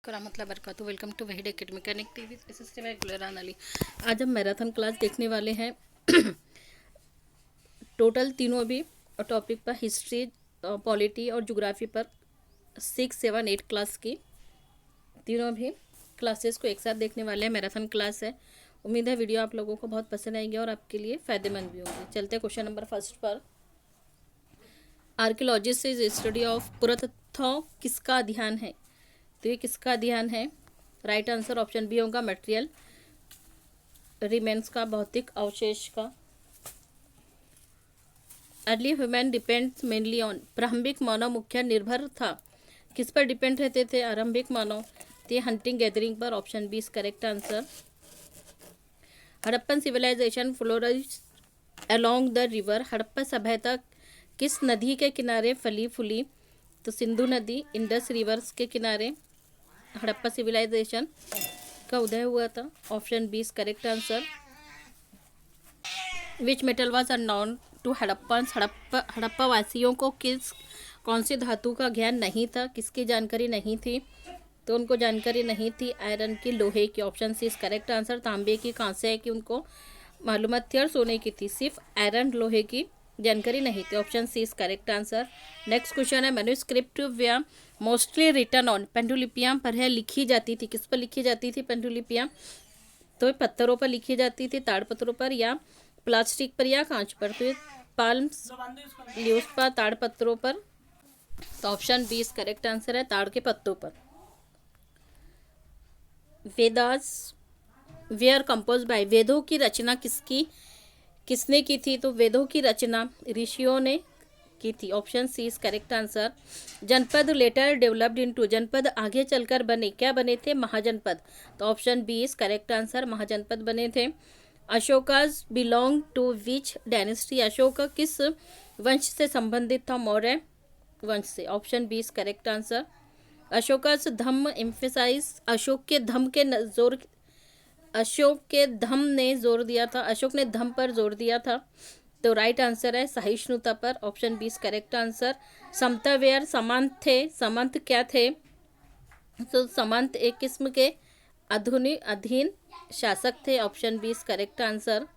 रहमतुल्लाहि वबरकातुहू। Welcome to Waheed academy connective SST regular Ali. आज हम मैराथन क्लास देखने वाले हैं। टोटल तीनों भी टॉपिक पर हिस्ट्री, पॉलिटी और ज्योग्राफी पर 6, 7, 8 क्लास की तीनों भी क्लासेस को एक साथ देखने वाले हैं। मैराथन क्लास है। उम्मीद है वीडियो आप लोगों को बहुत पसंद आएगी और आपके लिए फ़ायदेमंद भी होंगे। चलते हैं क्वेश्चन नंबर फर्स्ट पर। आर्कियोलॉजिस्ट इज स्टडी ऑफ पुरातत्व किसका अध्ययन है? तो ये किसका अध्ययन है? राइट आंसर ऑप्शन बी होगा, मटेरियल रिमेन्स का, भौतिक अवशेष का। Early human depends mainly on, प्रारंभिक मानव मुख्य निर्भर था, किस पर डिपेंड रहते थे आरंभिक मानव? थे हंटिंग गैदरिंग पर। Option B is correct answer. Harappan civilisation flourished along the river, Harappa सभ्यता किस नदी के किनारे फली फूली? तो सिंधु नदी, इंडस रिवर्स के किनारे हड़प्पा सिविलाइजेशन का उदय हुआ था। Option B is correct answer. Which metal was unknown to Harappans, Harappa वासियों को कौन सी धातु का ज्ञान नहीं था, किसकी जानकारी नहीं थी? तो उनको जानकारी नहीं थी आयरन की, लोहे की। Option C is correct answer. तांबे की, कांसे की उनको मालूमात थी और सोने की थी, सिर्फ आयरन लोहे की जानकारी नहीं थी। Option C is correct answer. Next question है, manuscript were mostly written on, पेंडुलिपियाँ पर है लिखी जाती थी, किस पर लिखी जाती थी पेंडुलिपियाँ? तो पत्थरों पर लिखी जाती थी, ताड़पत्रों पर या प्लास्टिक पर या कांच पर? तो ये पाल्म्स लीव्स पर, ताड़पत्रों पर। तो option B is correct answer है, ताड़ के पत्तों पर। वेदास वेयर कंपोज बाय, वेदों की रचना किसने की थी? तो वेदों की रचना ऋषियों ने की थी। Option C is correct answer. Janapada later developed into, जनपद आगे चलकर बने, क्या बने थे? महाजनपद। तो option B is correct answer, महाजनपद बने थे। Ashoka's belong to which dynasty, Ashoka किस वंश से संबंधित था? मौर्य वंश से। Option B is correct answer. Ashoka's Dhamma emphasise, Ashoka के धम्म के जोर, अशोक के धम्म ने जोर दिया था, अशोक ने धम्म पर जोर दिया था। तो राइट आंसर है सहिष्णुता पर। Option B is correct answer. Samanta were समांत थे, समांत क्या थे? तो समांत एक किस्म के अधीन शासक थे। Option B is correct answer.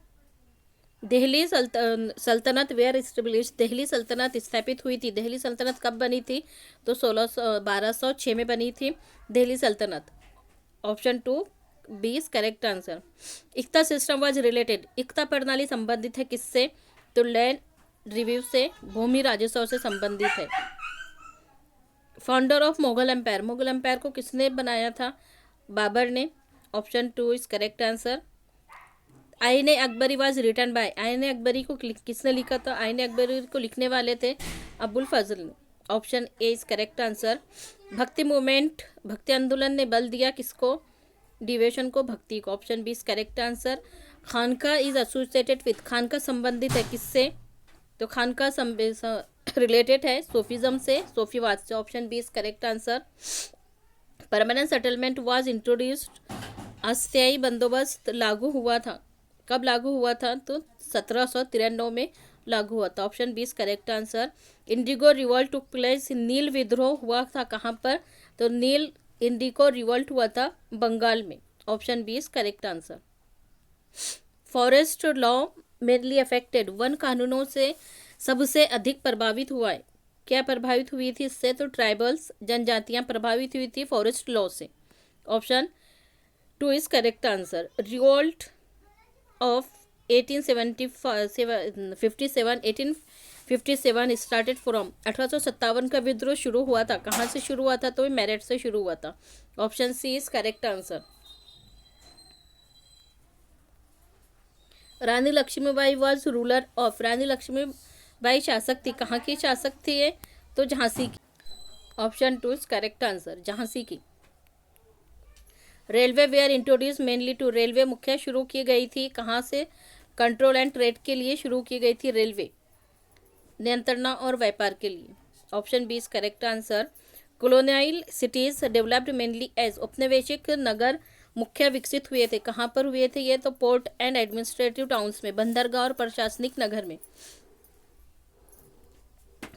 Delhi Sultanate were establish, Delhi सल्तनत स्थापित हुई थी, दिल्ली सल्तनत कब बनी थी? तो 1206 में बनी थी दिल्ली सल्तनत। Option two B is correct answer. Iqta system was related, iqta प्रणाली संबंधित है किससे? तो लैंड रिव्यू से, भूमि राजस्व से संबंधित है। Founder of Mughal empire, Mughal empire को किसने बनाया था? बाबर ने। Option two is correct answer. Ain-i Akbari was written by, आईने अकबरी को किसने लिखा था? आईने अकबरी को लिखने वाले थे अबुल फजल ने। Option A is correct answer. Bhakti movement, भक्ति आंदोलन ने बल दिया किसको? डिवेशन को, भक्ति को। Option B is correct answer. Khanqah is associated with, खानका संबंधित है किससे? तो खानका रिलेटेड है सोफिज्म से, सोफीवाद से। Option B is correct answer. Permanent settlement was introduced, अस्थायी बंदोबस्त लागू हुआ था, कब लागू हुआ था? तो 1793 में लागू हुआ था। Option B is correct answer. Indigo revolt took place, नील विद्रोह हुआ था कहाँ पर? तो नील इंडिगो रिवॉल्ट हुआ था बंगाल में। Option B is correct answer. Forest law mainly affected, वन कानूनों से सबसे अधिक प्रभावित हुआ है, क्या प्रभावित हुई थी इससे? तो ट्राइबल्स, जनजातियां प्रभावित हुई थी फॉरेस्ट लॉ से। Option two is correct answer. Revolt of 1857 started from, 1857 का विद्रोह शुरू हुआ था, कहाँ से शुरू हुआ था? तो मेरठ से शुरू हुआ था। Option C is correct answer. Rani Lakshmibai was ruler of, Rani Lakshmibai शासक थी, कहाँ की शासक थी ये? तो झांसी की। Option two is correct answer, Jhansi की। Railway were introduce mainly to, railway मुख्य शुरू की गई थी कहाँ से? कंट्रोल एंड ट्रेड के लिए शुरू की गई थी रेलवे, नियंत्रण और व्यापार के लिए। Option B is correct answer. Colonial cities developed mainly as, औपनिवेशिक नगर मुख्य विकसित हुए थे, कहाँ पर हुए थे ये? तो पोर्ट एंड एडमिनिस्ट्रेटिव टाउन्स में, बंदरगाह और प्रशासनिक नगर में।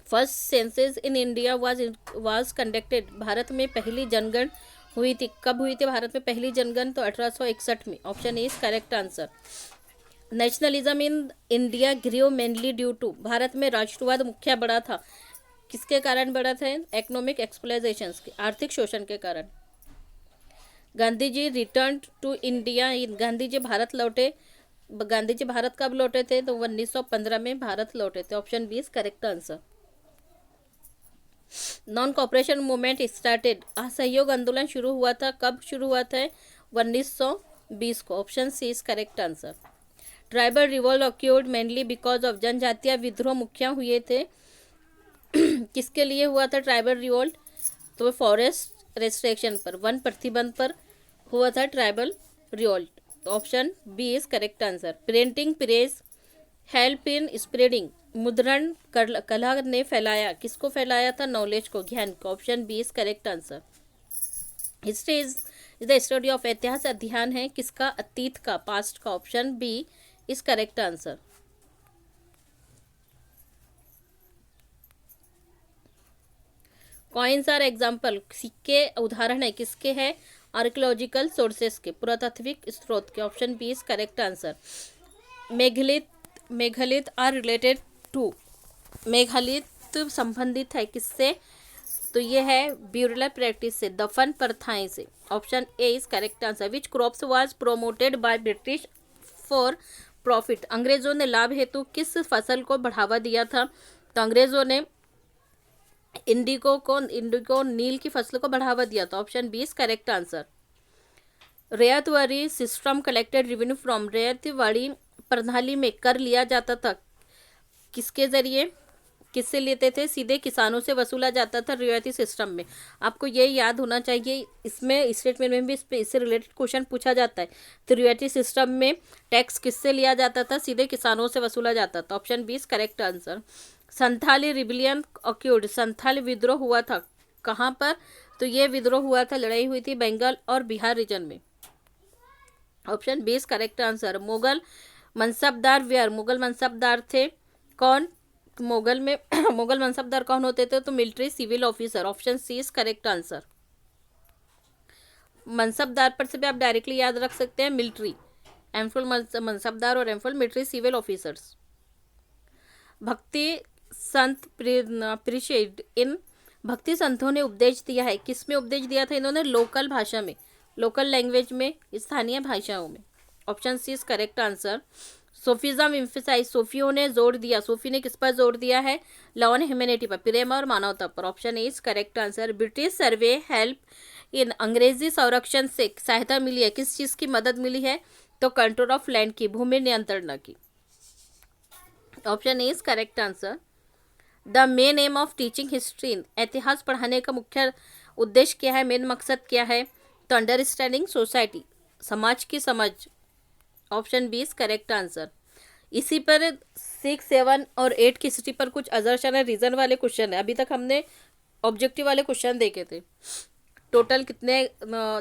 First census in India was conducted, Bharat में पहली जनगण हुई थी। कब हुई थी भारत में पहली जनगण? तो 1861 में। Option A is correct answer. Nationalism in India grew mainly due to, भारत में राष्ट्रवाद मुख्य बढ़ा था, किसके कारण बढ़ा था? इकोनॉमिक एक्सप्लॉयटेशन के, आर्थिक शोषण के कारण। Gandhi ji return to India, Gandhi ji Bharat लौटे, गांधी जी भारत कब लौटे थे? तो 1915 में भारत लौटे थे। Option B is correct answer. Non cooperation movement started, असहयोग आंदोलन शुरू हुआ था, कब शुरू हुआ था? 1920 को। Option C is correct answer. Tribal revolt occurred mainly because of, जनजातीय विद्रोह मुख्य हुए थे किसके लिए हुआ था ट्राइबल रिवॉल्ट? तो फॉरेस्ट रेस्ट्रिक्शन पर, वन प्रतिबंध पर हुआ था tribal revolt. Option B is correct answer. Printing press help in spreading, मुद्रण कला ने फैलाया, किसको फैलाया था? नॉलेज को, ज्ञान को। Option B is correct answer. History is the study of, इतिहास अध्ययन है किसका? अतीत का, पास्ट का। Option B is correct answer. Coins are example, सिक्के उदाहरण है किसके है? आर्कियोलॉजिकल सोर्सेस के, पुरातात्विक स्रोत के। Option B is correct answer. Megalith, megalith are related to, megalith संबंधित है किससे? तो ये है ब्यूरल प्रैक्टिस से, दफन प्रथाएं से। Option A is correct answer. Which crops was promoted by British for profit, अंग्रेजों ने लाभ हेतु किस फसल को बढ़ावा दिया था? तो अंग्रेजों ने इंडिगो नील की फसल को बढ़ावा दिया था। Option B is correct answer. Ryotwari system collected revenue from, Ryotwari प्रणाली में कर लिया जाता था किसके जरिए? किससे लेते थे? सीधे किसानों से वसूला जाता था रियायती सिस्टम में। आपको ये याद होना चाहिए, इसमें स्टेटमेंट में भी इससे रिलेटेड क्वेश्चन पूछा जाता है। तो रियायती सिस्टम में टैक्स किससे लिया जाता था? सीधे किसानों से वसूला जाता था। Option B is correct answer. Santhali rebellion occurred, Santhal विद्रोह हुआ था कहाँ पर? तो ये विद्रोह हुआ था, लड़ाई हुई थी बंगाल और बिहार रीजन में। Option B is correct answer. Mughal mansabdar were, Mughal मनसबदार थे कौन? मुगल में मुगल मनसबदार कौन होते थे? तो military civil officer. Option C is correct answer. मनसबदार पर से भी आप डायरेक्टली याद रख सकते हैं मिलिट्री, एमफुल मनसबदार और एमफुल मिलिट्री सिविल ऑफिसर्स। भक्ति संत प्रिशेड, इन भक्ति संतों ने उपदेश दिया है, किस में उपदेश दिया था इन्होंने? लोकल भाषा में, लोकल लैंग्वेज में, स्थानीय भाषाओं में। Option C is correct answer. Sufism emphasise, सोफियों ने जोर दिया, सोफी ने किस पर जोर दिया है? लव एंड ह्यूमैनिटी पर, प्रेम और मानवता पर। Option A is correct answer. British survey help in, अंग्रेजी संरक्षण से सहायता मिली है, किस चीज़ की मदद मिली है? तो कंट्रोल ऑफ लैंड की, भूमि नियंत्रण की। Option A is correct answer. The main M of teaching history, इतिहास पढ़ाने का मुख्य उद्देश्य क्या है? मेन मकसद क्या है? तो अंडरस्टैंडिंग सोसाइटी, समाज की समझ। Option B is correct answer. इसी पर 6, 7 और 8 की हिस्ट्री पर कुछ अजर्शन है, रीजन वाले क्वेश्चन है। अभी तक हमने ऑब्जेक्टिव वाले क्वेश्चन देखे थे। टोटल कितने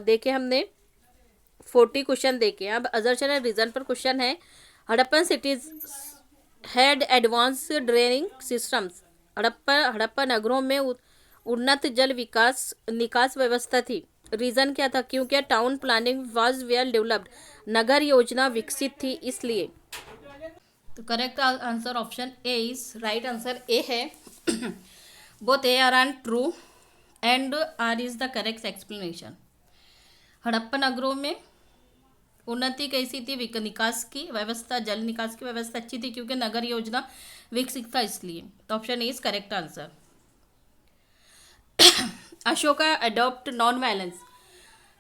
देखे हमने? 40 क्वेश्चन देखे। अब अजर्शन है रीजन पर क्वेश्चन है। Harappan cities had advance draining systems, Harappa नगरों में उन्नत जल विकास निकास व्यवस्था थी। रीज़न क्या था? क्योंकि town planning was well developed, नगर योजना विकसित थी इसलिए। तो correct answer option A is right answer A है। Both A R and true and R is the correct explanation. Harappa नगरों में उन्नति कैसी थी? निकास की व्यवस्था, जल निकास की व्यवस्था अच्छी थी क्योंकि नगर योजना विकसित था इसलिए। तो option A is correct answer. Ashoka adopt non violence,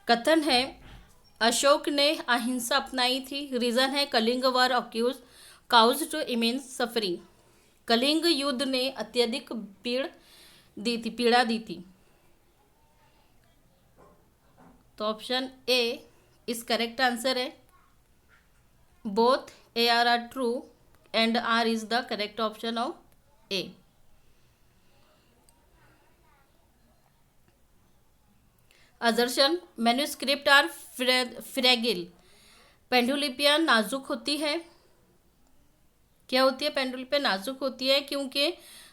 कथन है अशोक ने अहिंसा अपनाई थी। रीजन है Kalinga war occurs cause to immense suffering, Kalinga युद्ध ने अत्यधिक पीड़ा दी थी। तो option A is correct answer है। Both A R true and R is the correct option of A. Assertion manuscript are fragile, पेंडुलिपियां नाजुक होती है। क्या होती है? पेंडुलिपियां नाजुक होती है क्योंकि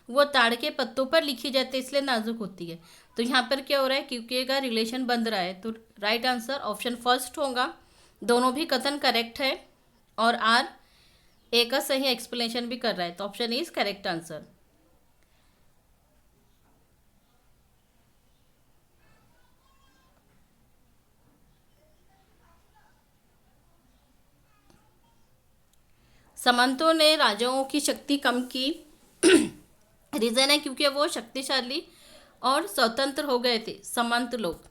वो ताड़ के पत्तों पर लिखी जाती है इसलिए नाजुक होती है। तो यहाँ पर क्या हो रहा है, क्योंकि का रिलेशन बन रहा है, तो राइट आंसर ऑप्शन फर्स्ट होगा। दोनों भी कथन करेक्ट है और आर ए का सही एक्सप्लेनेशन भी कर रहा है, तो ऑप्शन इज करेक्ट आंसर। सामंतों ने राजाओं की शक्ति कम की। रीजन है क्योंकि वो शक्तिशाली और स्वतंत्र हो गए थे सामंत लोग।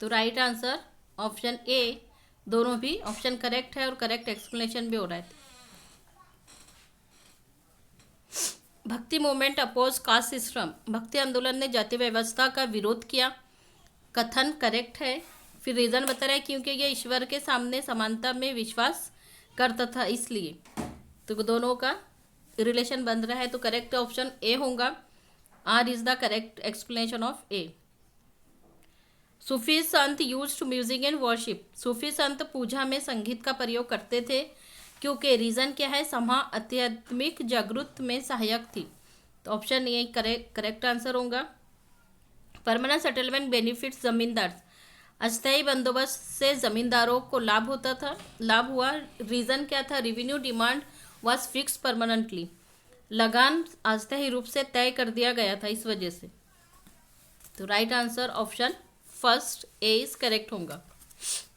तो राइट आंसर ऑप्शन ए, दोनों भी ऑप्शन करेक्ट है और करेक्ट एक्सप्लेनेशन भी हो रहा है। भक्ति मूवमेंट अपोज कास्ट सिस्टम, भक्ति आंदोलन ने जाति व्यवस्था का विरोध किया, कथन करेक्ट है। फिर रीज़न बता रहा है क्योंकि ये ईश्वर के सामने समानता में विश्वास करता था इसलिए, तो दोनों का रिलेशन बन रहा है, तो करेक्ट ऑप्शन ए होगा। R is the correct explanation of A. Sufi संत use to music and worship, Sufi संत पूजा में संगीत का प्रयोग करते थे क्योंकि रीज़न क्या है, समा आध्यात्मिक जागृत में सहायक थी, तो ऑप्शन ए करेक्ट आंसर होगा। परमानेंट सेटलमेंट बेनिफिट्स जमींदार, अस्थायी बंदोबस्त से जमींदारों को लाभ हुआ। रीज़न क्या था, revenue demand was fix permanently, लगान अस्थायी रूप से तय कर दिया गया था इस वजह से, तो right answer option first A is correct होगा।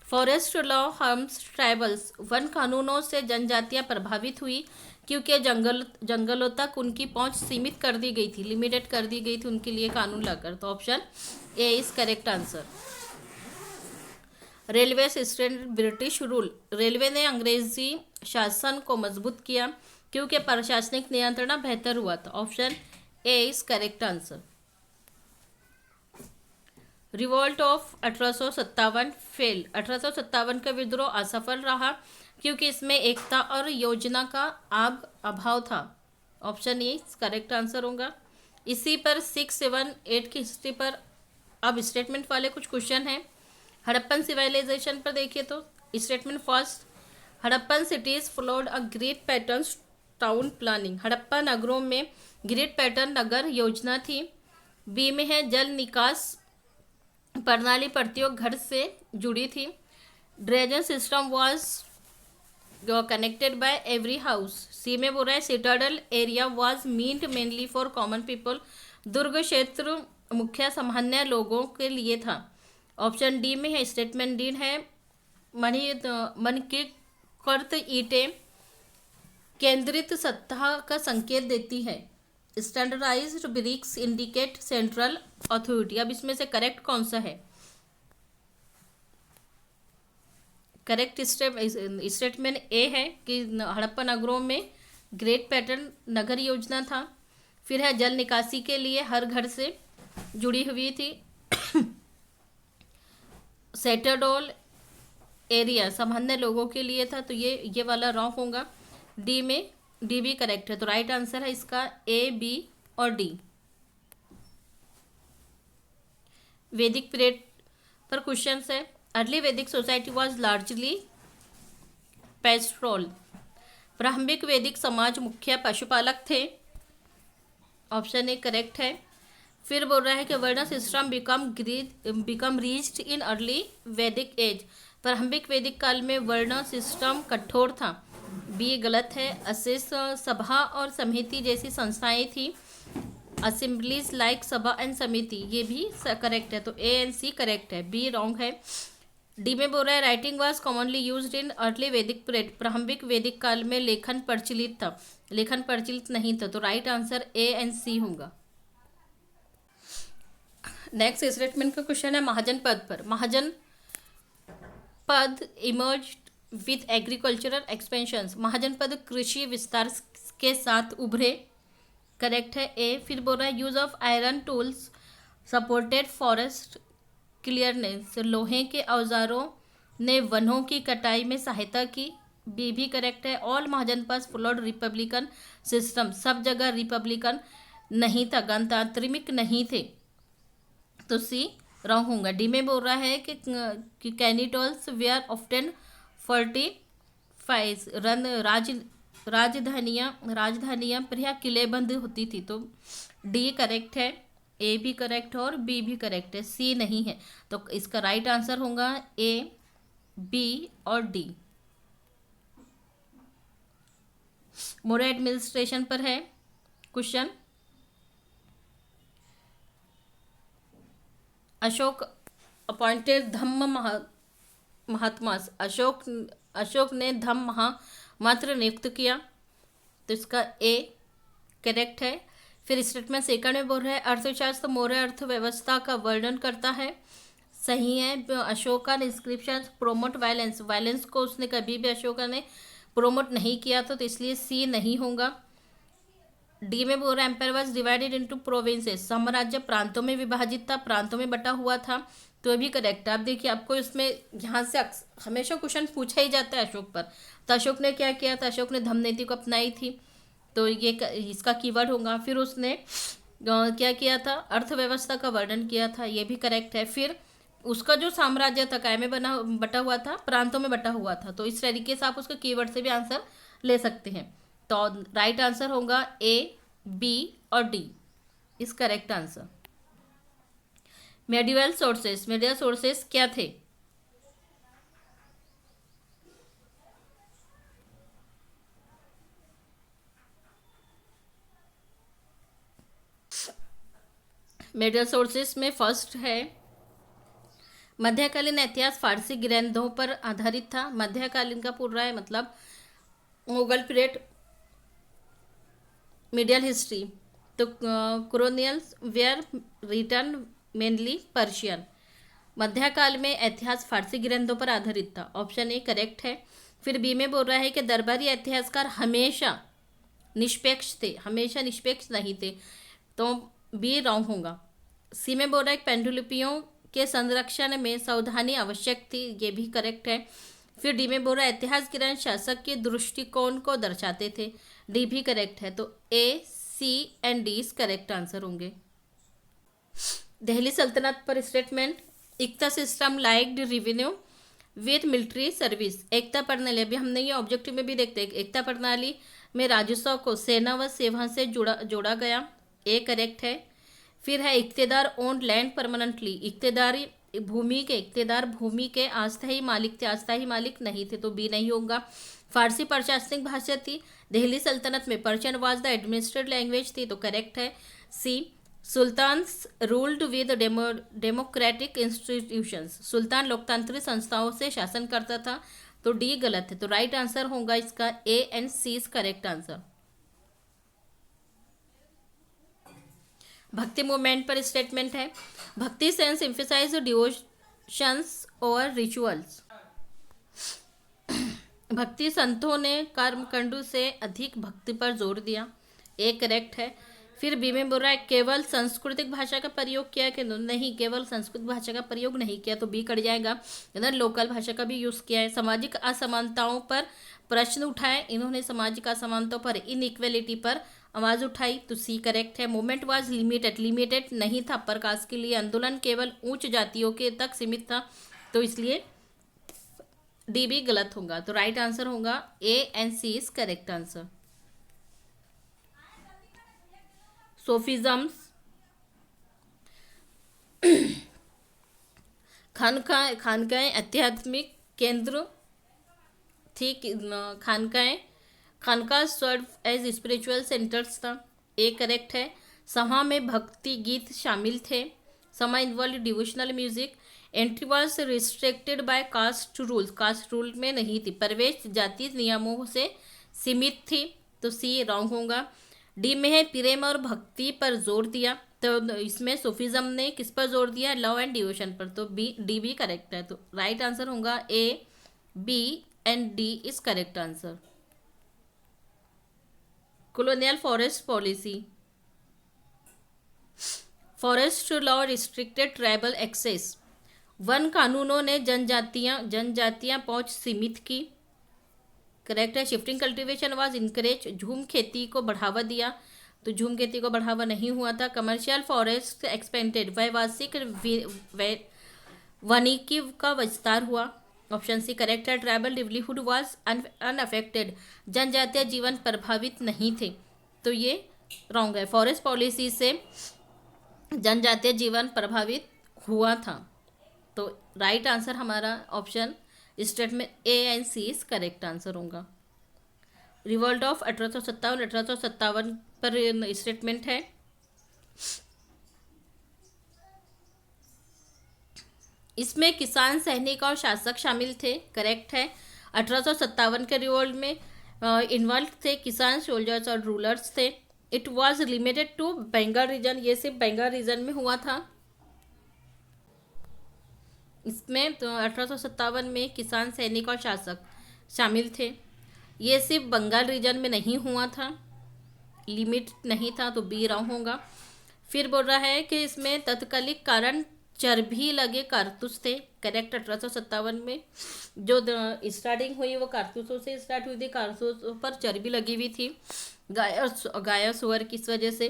फॉरेस्ट लॉ हार्म्स ट्राइबल्स, वन कानूनों से जनजातियां प्रभावित हुई क्योंकि जंगलों तक उनकी पहुंच सीमित कर दी गई थी, लिमिटेड कर दी गई थी उनके लिए कानून लाकर, तो option A is correct answer. Railway system British rule, railway ने अंग्रेजी शासन को मजबूत किया क्योंकि प्रशासनिक नियंत्रण बेहतर हुआ था, option A is correct answer. Revolt of 1857 fail, 1857 का विद्रोह असफल रहा क्योंकि इसमें एकता और योजना का अभाव था, ऑप्शन ए करेक्ट आंसर होगा। इसी पर 6, 7, 8 की हिस्ट्री पर अब स्टेटमेंट वाले कुछ क्वेश्चन हैं। हड़प्पन सिविलाइजेशन पर देखिए तो statement first, Harappan cities followed a grid pattern town planning, Harappa नगरों में ग्रिड पैटर्न नगर योजना थी। बी में है जल निकास प्रणाली प्रत्येक घर से जुड़ी थी। Drainage system was connected by every house. C में बोल रहा है citadel area was meant mainly for common people, दुर्ग क्षेत्र मुख्य सामान्य लोगों के लिए था, ऑप्शन डी में है स्टेटमेंट डी है मन की कर्त ईंटें केंद्रित सत्ता का संकेत देती है। Standardised bricks indicate central authority, अब इसमें से करेक्ट कौन सा है, करेक्ट स्टेटमेंट ए है कि हड़प्पा नगरों में ग्रेट पैटर्न नगर योजना था। फिर है जल निकासी के लिए हर घर से जुड़ी हुई थी। सेटरडोल एरिया सामान्य लोगों के लिए था, तो ये वाला रॉन्ग होगा। डी भी करेक्ट है, तो राइट आंसर है इसका ए, बी और डी। वैदिक पीरियड पर क्वेश्चन है। अर्ली वैदिक सोसाइटी वाज लार्जली पेस्ट्रोल, प्रारंभिक वैदिक समाज मुख्य पशुपालक थे, ऑप्शन ए करेक्ट है। फिर बोल रहा है कि वर्ण system become reached in early वैदिक एज, प्रारंभिक वैदिक काल में वर्ण सिस्टम कठोर था, बी गलत है। अशेष सभा और समिति जैसी संस्थाएं थी, असेंबलीज लाइक सभा एंड समिति, ये भी करेक्ट है, तो ए एंड सी करेक्ट है, बी रॉन्ग है। डी में बोल रहा है writing was commonly used in early वैदिक पीरियड, प्रारंभिक वैदिक काल में लेखन प्रचलित था, लेखन प्रचलित नहीं था, तो राइट आंसर ए एंड सी होगा। नेक्स्ट स्टेटमेंट का क्वेश्चन है महाजन पद पर। महाजन पद इमर्ज विथ एग्रीकल्चरल एक्सपेंशंस, महाजन पद कृषि विस्तार के साथ उभरे, करेक्ट है ए। फिर बोल रहा है use of iron tools supported forest clearance, लोहे के औजारों ने वनों की कटाई में सहायता की, बी भी करेक्ट है। ऑल महाजन पद फॉलोड रिपब्लिकन सिस्टम, सब जगह रिपब्लिकन नहीं था, गणतांत्रिक नहीं थे, तो सी रॉन्ग होगा। डी में बोल रहा है कि कैनिटोल्स वेयर ऑफ्टन फर्टिफाइज, राजधानियां पर या किलेबंद होती थी। तो डी करेक्ट है, ए भी करेक्ट है और बी भी करेक्ट है, सी नहीं है। तो इसका राइट आंसर होगा ए, बी और डी। मौर्य एडमिनिस्ट्रेशन पर है क्वेश्चन। अशोक अपॉइंटेड धम्म महात्मा। अशोक ने धम्म महामात्र नियुक्त किया। तो इसका ए करेक्ट है। फिर स्टेटमेंट सेकंड में बोल रहा है अर्थशास्त्र मौर्य अर्थव्यवस्था का वर्णन करता है। सही है। अशोका ने इंस्क्रिप्शन प्रोमोट वायलेंस, वायलेंस को उसने कभी भी अशोका ने प्रोमोट नहीं किया था, तो इसलिए सी नहीं होगा। डी में बोल रहा है empire was divided into provinces, साम्राज्य प्रांतों में विभाजित था, प्रांतों में बटा हुआ था। तो भी करेक्ट है। अब देखिए आपको इसमें यहाँ से हमेशा क्वेश्चन पूछा ही जाता है अशोक पर। तो अशोक ने क्या किया था, अशोक ने धम्म नीति को अपनाई थी, तो ये इसका कीवर्ड होगा। फिर उसने क्या किया था, अर्थव्यवस्था का वर्णन किया था, ये भी करेक्ट है। फिर उसका जो साम्राज्य था काय में बटा हुआ था, प्रांतों में बटा हुआ था। तो इस तरीके से आप उसके कीवर्ड से भी आंसर ले सकते हैं। तो राइट आंसर होगा ए, बी और D is correct answer. Medieval sources क्या थे? मेडिवल सोर्सेस में फर्स्ट है मध्यकालीन इतिहास फारसी ग्रंथों पर आधारित था। मध्यकालीन का पूरा है मतलब मुगल पीरियड, मिडियल हिस्ट्री। तो क्रोनियल्स वेयर रिटर्न मेनली पर्शियन। मध्यकाल में इतिहास फारसी ग्रंथों पर आधारित था, ऑप्शन ए करेक्ट है। फिर बी में बोल रहा है कि दरबारी इतिहासकार हमेशा निष्पक्ष थे, हमेशा निष्पक्ष नहीं थे, तो बी रॉन्ग होगा। सी में बोल रहा है कि पांडुलिपियों के संरक्षण में सावधानी आवश्यक थी, ये भी करेक्ट है। फिर डी में बोल रहा है इतिहास ग्रंथ शासक के दृष्टिकोण को दर्शाते थे, डी भी करेक्ट है। तो A, C and D is correct answer होंगे। दिल्ली सल्तनत पर statement iqta system linked revenue with military service. एकता प्रणाली, अभी हमने ये ऑब्जेक्टिव में भी देखते हैं, एकता प्रणाली में राजस्व को सेना व सेवा से जोड़ा गया, ए करेक्ट है। फिर है इक्तेदार ओन्ड लैंड परमानेंटली, इक्तेदार भूमि के अस्थायी मालिक थे, अस्थायी मालिक नहीं थे, तो बी नहीं होगा। फारसी प्रशासनिक भाषा थी, दिल्ली सल्तनत में Persian was the administrative language थी, तो करेक्ट है C. Sultans ruled with democratic institutions, सुल्तान लोकतांत्रिक संस्थाओं से शासन करता था, तो डी गलत है। तो राइट आंसर होगा इसका A and C is correct answer. Bhakti movement पर स्टेटमेंट है भक्ति सेंस एम्फेसाइज डिवोशंस और रिचुअल्स। भक्ति संतों ने कर्मकांडों से अधिक भक्ति पर जोर दिया, ए करेक्ट है। फिर बी में बोल रहा है केवल सांस्कृतिक भाषा का प्रयोग किया कि नहीं, केवल संस्कृत भाषा का प्रयोग नहीं किया, तो बी कट जाएगा। इधर लोकल भाषा का भी यूज किया है। सामाजिक असमानताओं पर प्रश्न उठाए, इन्होंने सामाजिक असमानताओं पर, इनइक्वेलिटी पर आवाज उठाई, तो सी करेक्ट है। मूवमेंट वाज लिमिटेड नहीं था अपर कास्ट के लिए, आंदोलन केवल उच्च जातियों के तक सीमित था, तो इसलिए डी भी गलत होगा। तो राइट आंसर होगा A and C is correct answer. Sufisms, खानकाएं आध्यात्मिक केंद्र थी, khanqah serve as spiritual centres था, ए करेक्ट है। सभा में भक्ति गीत शामिल थे, some involve devotional music. Entry was restricted by caste rules, caste rule में नहीं थी, प्रवेश जाति नियमों से सीमित थी, तो सी रॉन्ग होगा। डी में है प्रेम और भक्ति पर जोर दिया, तो इसमें सूफिज्म ने किस पर जोर दिया, लव एंड डिवोशन पर, तो बी, डी भी करेक्ट है। तो राइट आंसर होगा A, B and D is correct answer. Colonial forest policy, forest law restricted tribal access, वन कानूनों ने जनजातियां पहुंच सीमित की, करेक्ट है। शिफ्टिंग कल्टीवेशन वाज इनकरेज, झूम खेती को बढ़ावा दिया, तो झूम खेती को बढ़ावा नहीं हुआ था। कमर्शियल फॉरेस्ट एक्सपेंडेड, व्यावसायिक वानिकी का विस्तार हुआ, ऑप्शन सी करेक्ट है। ट्राइबल लिवलीहुड वाज अनअफेक्टेड, जनजातीय जीवन प्रभावित नहीं थे, तो ये रॉन्ग है। फॉरेस्ट पॉलिसी से जनजातीय जीवन प्रभावित हुआ था, तो राइट आंसर हमारा option statement A and C is correct answer होगा। रिवॉल्ट ऑफ 1857 पर स्टेटमेंट है। इसमें किसान, सैनिक और शासक शामिल थे, करेक्ट है। 1857 के रिवॉल्ट में इन्वॉल्व थे किसान, सोल्जर्स और रूलर्स थे। It was limited to Bengal region, ये सिर्फ बंगाल रीजन में हुआ था। इसमें तो 1857 में किसान, सैनिक और शासक शामिल थे, ये सिर्फ बंगाल रीजन में नहीं हुआ था, लिमिट नहीं था, तो बी रॉन्ग होगा। फिर बोल रहा है कि इसमें तत्कालिक कारण चर्बी लगे कारतूस थे, करेक्ट। 1857 में जो स्टार्टिंग हुई वो कारतूसों से स्टार्ट हुई थी, कारतूसों पर चर्बी लगी हुई थी गाय और सुअर की इस वजह से,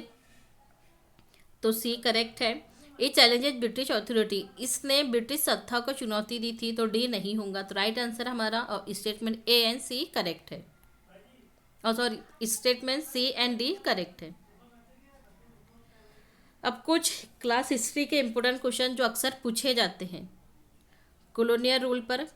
तो सी करेक्ट है। ये चैलेंजेस ब्रिटिश अथॉरिटी, इसने ब्रिटिश सत्ता को चुनौती दी थी, तो डी नहीं होगा। तो राइट आंसर हमारा statement A and C correct है, और sorry statement C and D correct है। अब कुछ क्लास हिस्ट्री के इंपॉर्टेंट क्वेश्चन जो अक्सर पूछे जाते हैं कॉलोनियल रूल पर।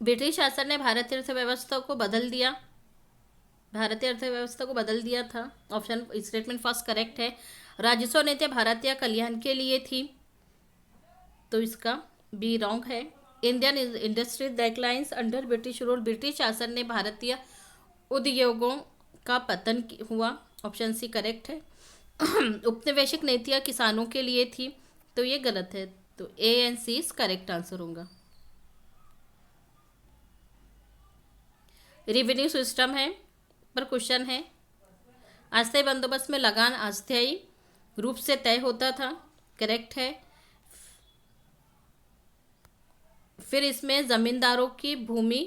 ब्रिटिश शासन ने भारतीय अर्थव्यवस्था को बदल दिया, भारतीय अर्थव्यवस्था को बदल दिया था, ऑप्शन स्टेटमेंट फर्स्ट करेक्ट है। राजस्व नीति भारतीय कल्याण के लिए थी, तो इसका बी रॉन्ग है। Indian industry declines under British rule, British शासन ने भारतीय उद्योगों का पतन हुआ, ऑप्शन सी करेक्ट है। उपनिवेशिक नीतियाँ किसानों के लिए थी, तो ये गलत है, तो A and C is correct answer होगा। रेवेन्यू सिस्टम है पर क्वेश्चन है, अस्थायी बंदोबस्त में लगान अस्थायी रूप से तय होता था, करेक्ट है। फिर इसमें जमींदारों की भूमि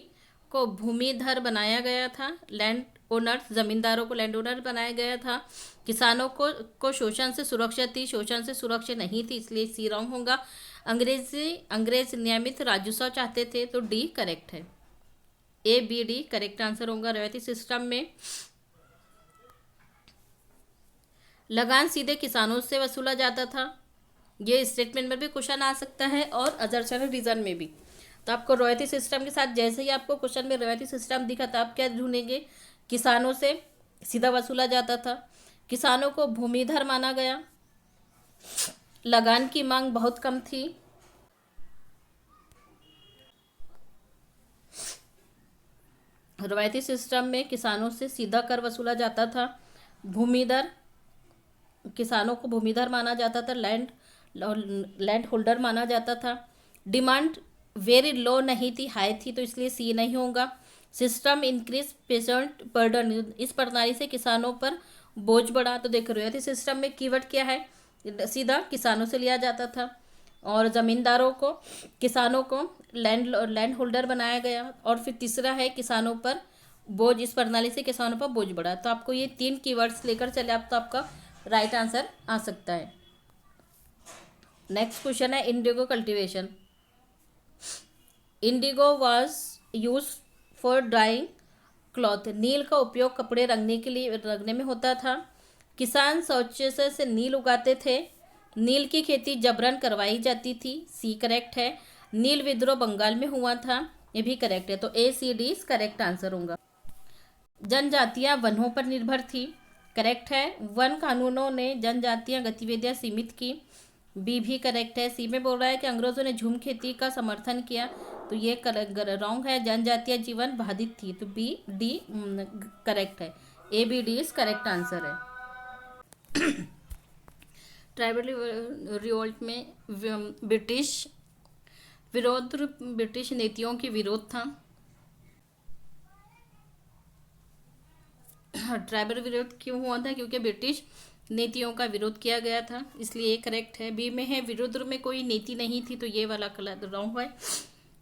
को भूमिधर बनाया गया था, लैंड ओनर्स, जमींदारों को लैंड ओनर बनाया गया था। किसानों को शोषण से सुरक्षा थी, शोषण से सुरक्षा नहीं थी, इसलिए सी रॉन्ग होगा। अंग्रेज नियमित राजस्व चाहते थे, तो डी करेक्ट है, A B D correct answer होगा। रवायती सिस्टम में लगान सीधे किसानों से वसूला जाता था, ये स्टेटमेंट में भी क्वेश्चन आ सकता है और अजर्शन रीजन में भी। तो आपको रवायती सिस्टम के साथ जैसे ही आपको क्वेश्चन में रवायती सिस्टम दिखा था, आप क्या ढूंढेंगे, किसानों से सीधा वसूला जाता था, किसानों को भूमिधर माना गया, लगान की मांग बहुत कम थी, रवायती सिस्टम में किसानों से सीधा कर वसूला जाता था, भूमिधर, किसानों को भूमिधर माना जाता था, लैंड होल्डर माना जाता था। डिमांड वेरी लो नहीं थी, हाई थी, तो इसलिए सी नहीं होगा। सिस्टम इंक्रीज पेशेंट बर्डन, इस प्रणाली से किसानों पर बोझ बढ़ा, तो देख रहे थे सिस्टम में कीवर्ड क्या है, सीधा किसानों से लिया जाता था, और ज़मींदारों को, किसानों को लैंड होल्डर बनाया गया, और फिर तीसरा है किसानों पर बोझ, इस प्रणाली से किसानों पर बोझ बढ़ा। तो आपको ये 3 कीवर्ड्स लेकर चले आप, तो आपका राइट आंसर आ सकता है। नेक्स्ट क्वेश्चन है indigo cultivation. Indigo was use for drawing cloth, नील का उपयोग कपड़े रंगने में होता था। किसान शौचालय से नील उगाते थे, नील की खेती जबरन करवाई जाती थी, सी करेक्ट है। नील विद्रोह बंगाल में हुआ था, ये भी करेक्ट है, तो A C D correct answer होगा। जनजातियां वनों पर निर्भर थी, करेक्ट है। वन कानूनों ने जनजातीय गतिविधियां सीमित की, बी भी करेक्ट है। सी में बोल रहा है कि अंग्रेजों ने झूम खेती का समर्थन किया, तो ये रॉन्ग है। जनजातीय जीवन बाधित थी, तो बी डी करेक्ट है, A B D is correct answer है। ट्राइबल रिवोल्ट में ब्रिटिश नीतियों की विरोध था। ट्राइबल विरोध क्यों हुआ था, क्योंकि ब्रिटिश नीतियों का विरोध किया गया था, इसलिए ये करेक्ट है। बी में है विरोध में कोई नीति नहीं थी, तो ये वाला रॉन्ग है।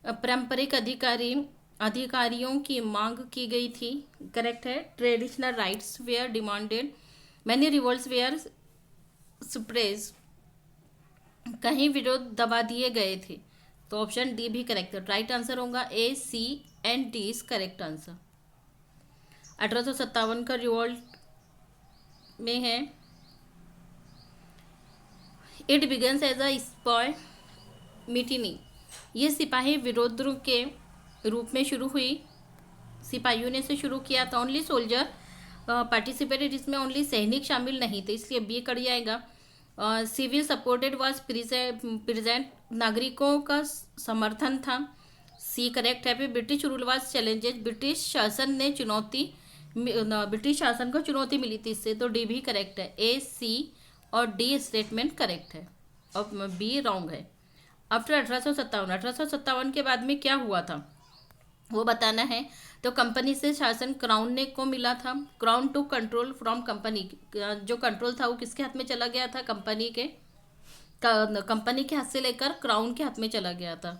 पारंपरिक अधिकारी अधिकारियों की मांग की गई थी, करेक्ट है। Traditional rights were demanded, many revolts were suppress, कहीं विरोध दबा दिए गए थे। तो ऑप्शन डी भी करेक्ट है। राइट आंसर होगा A, C and D is correct answer. 1857 का रिवोल्ट में है, it begins as a sepoy mutiny, ये सिपाही विरोध के रूप में शुरू हुई, सिपाहियों ने से शुरू किया था। ओनली सोल्जर पार्टिसिपेटेड, इसमें ओनली सैनिक शामिल नहीं थे, इसलिए बी कट जाएगा। सिविल सपोर्टेड वाज प्रेजेंट, नागरिकों का समर्थन था, सी करेक्ट है। फिर British rule was challenges, British शासन ने चुनौती, ब्रिटिश शासन को चुनौती मिली थी इससे, तो डी भी करेक्ट है। ए, सी और डी स्टेटमेंट करेक्ट है और बी रॉन्ग है। आफ्टर 1857 के बाद में क्या हुआ था वो बताना है। तो कंपनी से शासन क्राउन ने को मिला था, crown to control from company, जो कंट्रोल था वो किसके हाथ में चला गया था, कंपनी के हाथ से लेकर क्राउन के हाथ में चला गया था।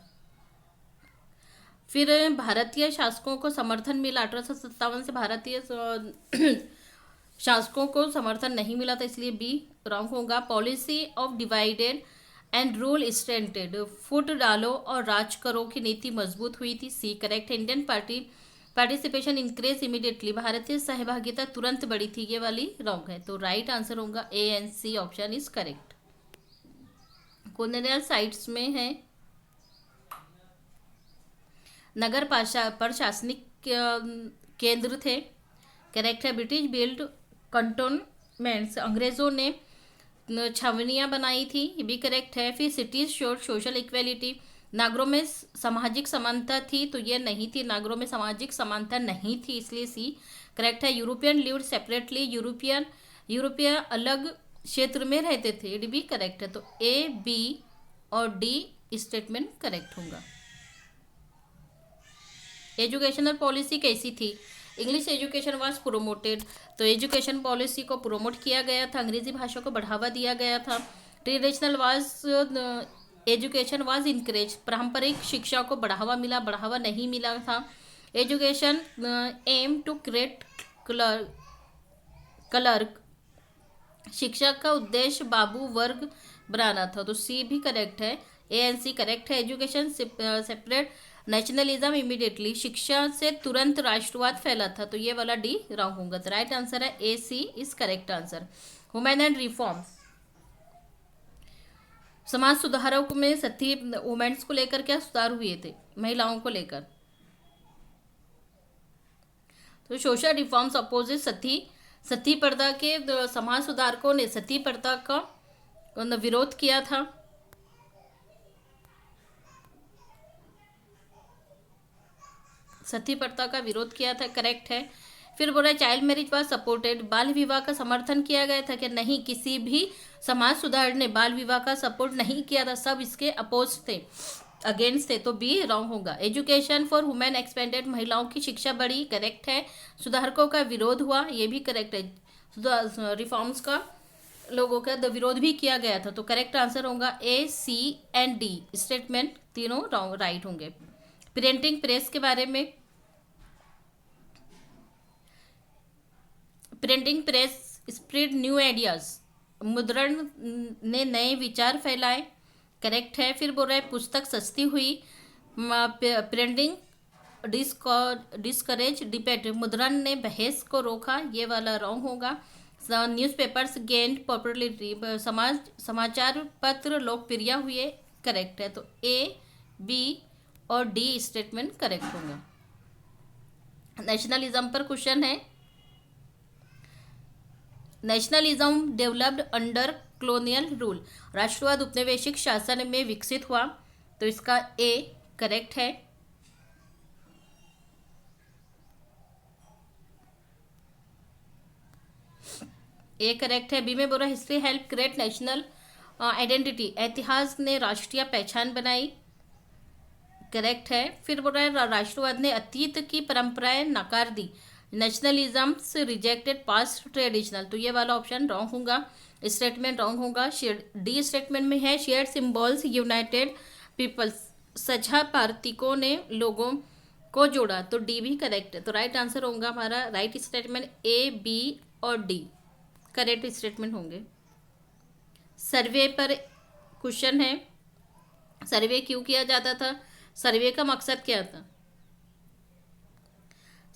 फिर भारतीय शासकों को समर्थन मिला, 1857 से भारतीय शासकों को समर्थन नहीं मिला था, इसलिए बी रॉन्ग होगा। Policy of divided and rule stunted, foot डालो और राज करो की नीति मजबूत हुई थी, सी करेक्ट है। इंडियन पार्टिसिपेशन इंक्रीज इमीडिएटली, भारतीय सहभागिता तुरंत बढ़ी थी, ये वाली रॉन्ग है। तो राइट आंसर होगा A and C option is correct. Colonial sites में है, नगर प्रशासनिक केंद्र थे, करेक्ट है। ब्रिटिश बिल्ड कंटोनमेंट्स, अंग्रेजों ने छावनियाँ बनाई थी, ये भी करेक्ट है। फिर सिटीज शोड सोशल इक्वेलिटी, नागरों में सामाजिक समानता थी, तो ये नहीं थी, नागरों में सामाजिक समानता नहीं थी, इसलिए सी करेक्ट है। यूरोपियन लिव्ड सेपरेटली, यूरोपियन अलग क्षेत्र में रहते थे, ये भी करेक्ट है। तो ए, बी और डी स्टेटमेंट करेक्ट होगा। एजुकेशनल पॉलिसी कैसी थी, इंग्लिश एजुकेशन वाज प्रोमोटेड, तो एजुकेशन पॉलिसी को प्रोमोट किया गया था, अंग्रेजी भाषा को बढ़ावा दिया गया था। Traditional was education was encourage, पारंपरिक शिक्षा को बढ़ावा नहीं मिला था। Education aim to create clerk, शिक्षा का उद्देश्य बाबू वर्ग बनाना था, तो सी भी करेक्ट है। ए एंड सी करेक्ट है। एजुकेशन सेपरेट नेशनलिज्म इमीडिएटली, शिक्षा से तुरंत राष्ट्रवाद फैला था, तो ये वाला डी रॉन्ग होगा। तो राइट आंसर है A, C is correct answer. Women and reforms, समाज सुधारों में सती वुमेन्स को लेकर क्या सुधार हुए थे, महिलाओं को लेकर, तो सोशल रिफॉर्म्स अपोजिट सती प्रथा के समाज सुधारकों ने सती प्रथा का विरोध किया था, सती प्रथा का विरोध किया था, करेक्ट है। फिर बोला चाइल्ड मैरिज वाज सपोर्टेड, बाल विवाह का समर्थन किया गया था कि नहीं, किसी भी समाज सुधार ने बाल विवाह का सपोर्ट नहीं किया था, सब इसके अपोज थे, अगेंस्ट थे, तो बी रॉन्ग होगा। एजुकेशन फॉर वुमेन एक्सपेंडेड, महिलाओं की शिक्षा बढ़ी, करेक्ट है। सुधारकों का विरोध हुआ, ये भी करेक्ट है। रिफॉर्म्स का लोगों का विरोध भी किया गया था, तो करेक्ट आंसर होगा A, C and D statement, तीनों रॉन्ग राइट होंगे। प्रिंटिंग प्रेस के बारे में, printing press spread new ideas, मुद्रण ने नए विचार फैलाए, करेक्ट है। फिर बोल रहा है पुस्तक सस्ती हुई, प्रिंटिंग डिस्करेज डिबेट, मुद्रण ने बहस को रोका, ये वाला रॉन्ग होगा। न्यूज़पेपर्स गेंड पॉपुलरिटी, समाचार पत्र लोकप्रिय हुए, करेक्ट है। तो ए, बी और डी स्टेटमेंट करेक्ट होंगे। नेशनलिज्म पर क्वेश्चन है, nationalism developed under colonial rule, राष्ट्रवाद उपनिवेशिक शासन में विकसित हुआ, तो इसका ए करेक्ट है। ए करेक्ट है। बी में बोला history help create national identity, इतिहास ने राष्ट्रीय पहचान बनाई, करेक्ट है। फिर बोल रहा है राष्ट्रवाद ने अतीत की परंपराएं नकार दी, नेशनलिज्म से रिजेक्टेड पास्ट ट्रेडिशनल, तो ये वाला ऑप्शन रॉन्ग होगा, स्टेटमेंट रॉन्ग होगा। डी स्टेटमेंट में है शेयर्ड सिंबल्स यूनाइटेड पीपल्स, सजा पार्थिकों ने लोगों को जोड़ा, तो डी भी करेक्ट है। तो राइट आंसर होगा हमारा, राइट स्टेटमेंट ए, बी और डी करेक्ट स्टेटमेंट होंगे। सर्वे पर क्वेश्चन है, सर्वे क्यों किया जाता था, सर्वे का मकसद क्या था।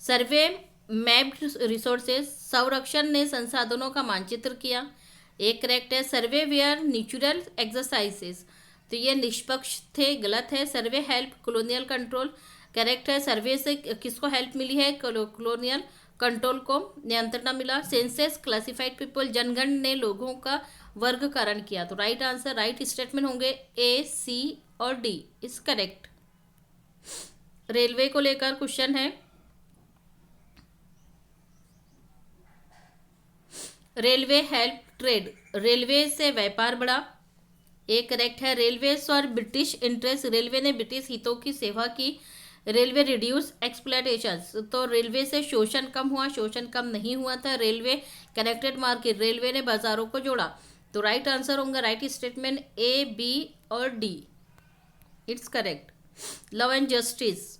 सर्वे मैप्ड रिसोर्सेज, संरक्षण ने संसाधनों का मानचित्र किया, एक करेक्ट है। सर्वे वेयर नेचुरल एक्सरसाइजेस, तो ये निष्पक्ष थे, गलत है। सर्वे हेल्प कॉलोनियल कंट्रोल, करेक्ट है। सर्वे से किसको हेल्प मिली है, कॉलोनियल कंट्रोल को नियंत्रण मिला। सेंसस क्लासिफाइड पीपल, जनगण ने लोगों का वर्गीकरण किया। तो राइट आंसर, राइट स्टेटमेंट होंगे ए, सी और डी इज करेक्ट। रेलवे को लेकर क्वेश्चन है, रेलवे हेल्प ट्रेड, रेलवे से व्यापार बढ़ा, एक करेक्ट है। Railway for British interest, railway ने ब्रिटिश हितों की सेवा की। रेलवे रिड्यूस एक्सप्लॉयटेशन, तो रेलवे से शोषण कम हुआ, शोषण कम नहीं हुआ था। रेलवे कनेक्टेड मार्केट, रेलवे ने बाजारों को जोड़ा। तो राइट आंसर होगा, राइट स्टेटमेंट ए, बी और D it's correct. Law and justice,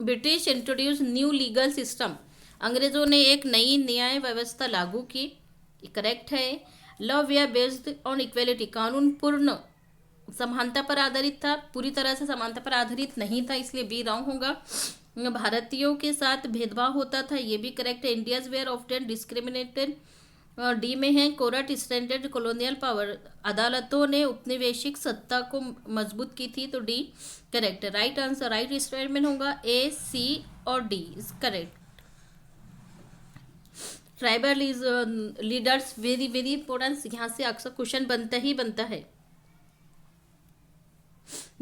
British introduce new legal system, अंग्रेजों ने एक नई न्याय व्यवस्था लागू की, करेक्ट है। Law were based on equality, कानून पूर्ण समानता पर आधारित था, पूरी तरह से समानता पर आधारित नहीं था, इसलिए बी रॉन्ग होगा। भारतीयों के साथ भेदभाव होता था, ये भी करेक्ट है। Indians were often discriminated, D में है। कोर्ट स्टैंडर्ड कॉलोनियल पावर, अदालतों ने उपनिवेशिक सत्ता को मजबूत की थी, तो डी करेक्ट है। राइट आंसर, राइट स्टेटमेंट होगा ए, सी और D is correct. Tribal leaders, very very important, यहाँ से अक्सर क्वेश्चन बनता ही बनता है।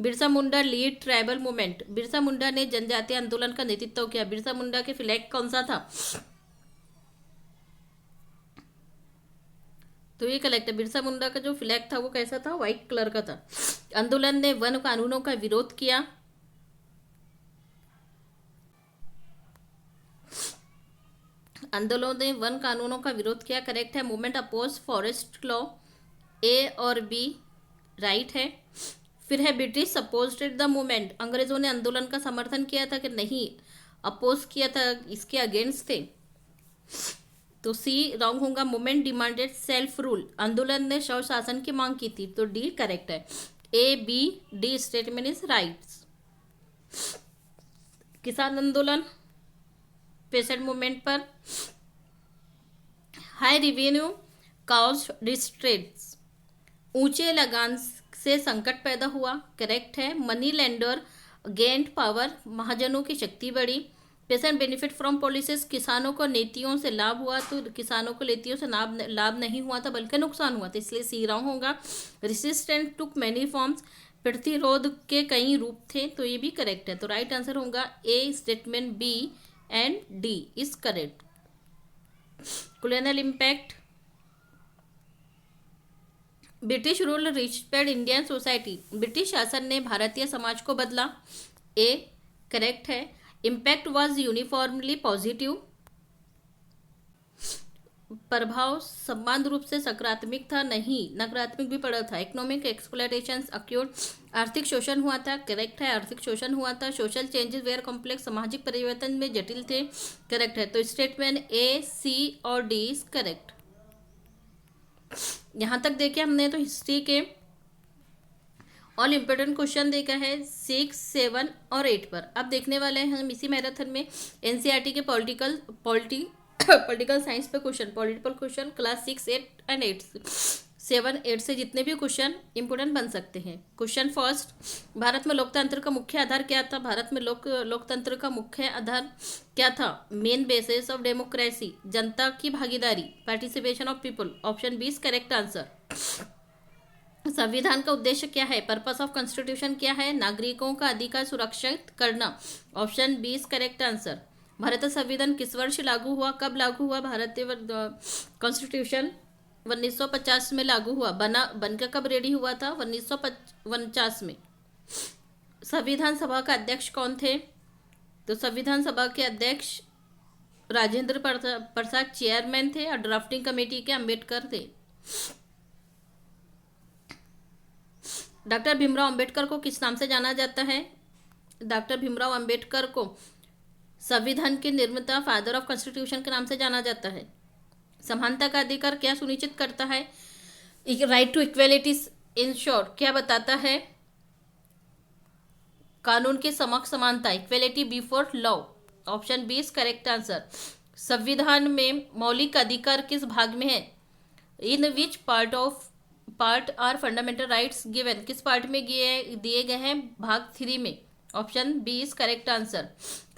Birsa Munda lead tribal movement, Birsa Munda ने जनजातीय आंदोलन का नेतृत्व किया। बिरसा मुंडा के फ्लैग कौन सा था, तो ये करेक्ट है। बिरसा मुंडा का जो फ्लैग था वो कैसा था, व्हाइट कलर का था। आंदोलन ने वन कानूनों का विरोध किया। आंदोलन ने वन कानूनों का विरोध किया, करेक्ट है। मूवमेंट अपोज फॉरेस्ट लॉ, ए और बी राइट है। फिर है ब्रिटिश सपोज्ड द मूवमेंट, अंग्रेजों ने आंदोलन का समर्थन किया था कि नहीं, अपोज किया था, इसके अगेंस्ट थे, तो सी रॉन्ग होगा। मूवमेंट डिमांडेड सेल्फ रूल, आंदोलन ने स्व शासन की मांग की थी, तो डी करेक्ट है। A, B, D statement is right. किसान आंदोलन, पेसेंट मूवमेंट पर, हाई रेवेन्यू काउज डिस्ट्रेस, ऊंचे लगान से संकट पैदा हुआ, करेक्ट है। मनी लेंडर गेंड पावर, महाजनों की शक्ति बढ़ी। पेशेंट बेनिफिट फ्रॉम पॉलिसीज, किसानों को नीतियों से लाभ हुआ, तो किसानों को नीतियों से लाभ नहीं हुआ था बल्कि नुकसान हुआ था, इसलिए सी रॉन्ग होगा। रेसिस्टेंट टुक मैनी फॉर्म्स, प्रतिरोध के कई रूप थे, तो ये भी करेक्ट है। तो राइट आंसर होगा A statement, B and D is correct. Colonial impact, British rule respect Indian society, British शासन ने भारतीय समाज को बदला, ए करेक्ट है। इम्पैक्ट वाज यूनिफॉर्मली पॉजिटिव, प्रभाव समान रूप से सकारात्मक था, नहीं नकारात्मक भी पड़ा था। इकोनॉमिक एक्सप्लॉयटेशन अक्यूर्ड, आर्थिक शोषण हुआ था, करेक्ट है, आर्थिक शोषण हुआ था। सोशल चेंजेस वेयर कॉम्प्लेक्स, सामाजिक परिवर्तन में जटिल थे, करेक्ट है। तो स्टेटमेंट ए, सी और डी इज करेक्ट। यहाँ तक देखिए हमने तो हिस्ट्री के ऑल इम्पोर्टेंट क्वेश्चन देखा है 6, 7 और 8 पर। अब देखने वाले हैं हम इसी मैराथन में एनसीईआरटी के पॉलिटिकल साइंस पे question, political question class 6, 8 and 8, 7, 8 से जितने भी क्वेश्चन इंपोर्टेंट बन सकते हैं। क्वेश्चन फर्स्ट, भारत में लोकतंत्र का मुख्य आधार क्या था, भारत में लोकतंत्र का मुख्य आधार क्या था। मेन बेसिस ऑफ डेमोक्रेसी, जनता की भागीदारी, participation of people, option B is correct answer. संविधान का उद्देश्य क्या है, पर्पस ऑफ कॉन्स्टिट्यूशन क्या है, नागरिकों का अधिकार सुरक्षित करना, option B is correct answer. भारतीय संविधान किस वर्ष लागू हुआ, कब लागू हुआ, भारतीय कॉन्स्टिट्यूशन 1950 में लागू हुआ, बनकर कब रेडी हुआ था, 1949 में। संविधान सभा का अध्यक्ष कौन थे, तो संविधान सभा के अध्यक्ष राजेंद्र प्रसाद चेयरमैन थे और ड्राफ्टिंग कमेटी के अंबेडकर थे। डॉक्टर भीमराव अंबेडकर को किस नाम से जाना जाता है? डॉक्टर भीमराव अंबेडकर को संविधान के निर्माता, फादर ऑफ कॉन्स्टिट्यूशन के नाम से जाना जाता है। समानता का अधिकार क्या सुनिश्चित करता है? Right to equality in short क्या बताता है? कानून के समक्ष समानता, equality before law. Option B is correct answer. संविधान में मौलिक अधिकार किस भाग में है? In which part are fundamental rights given, किस पार्ट में दिए गए हैं? भाग 3 में। Option B is correct answer.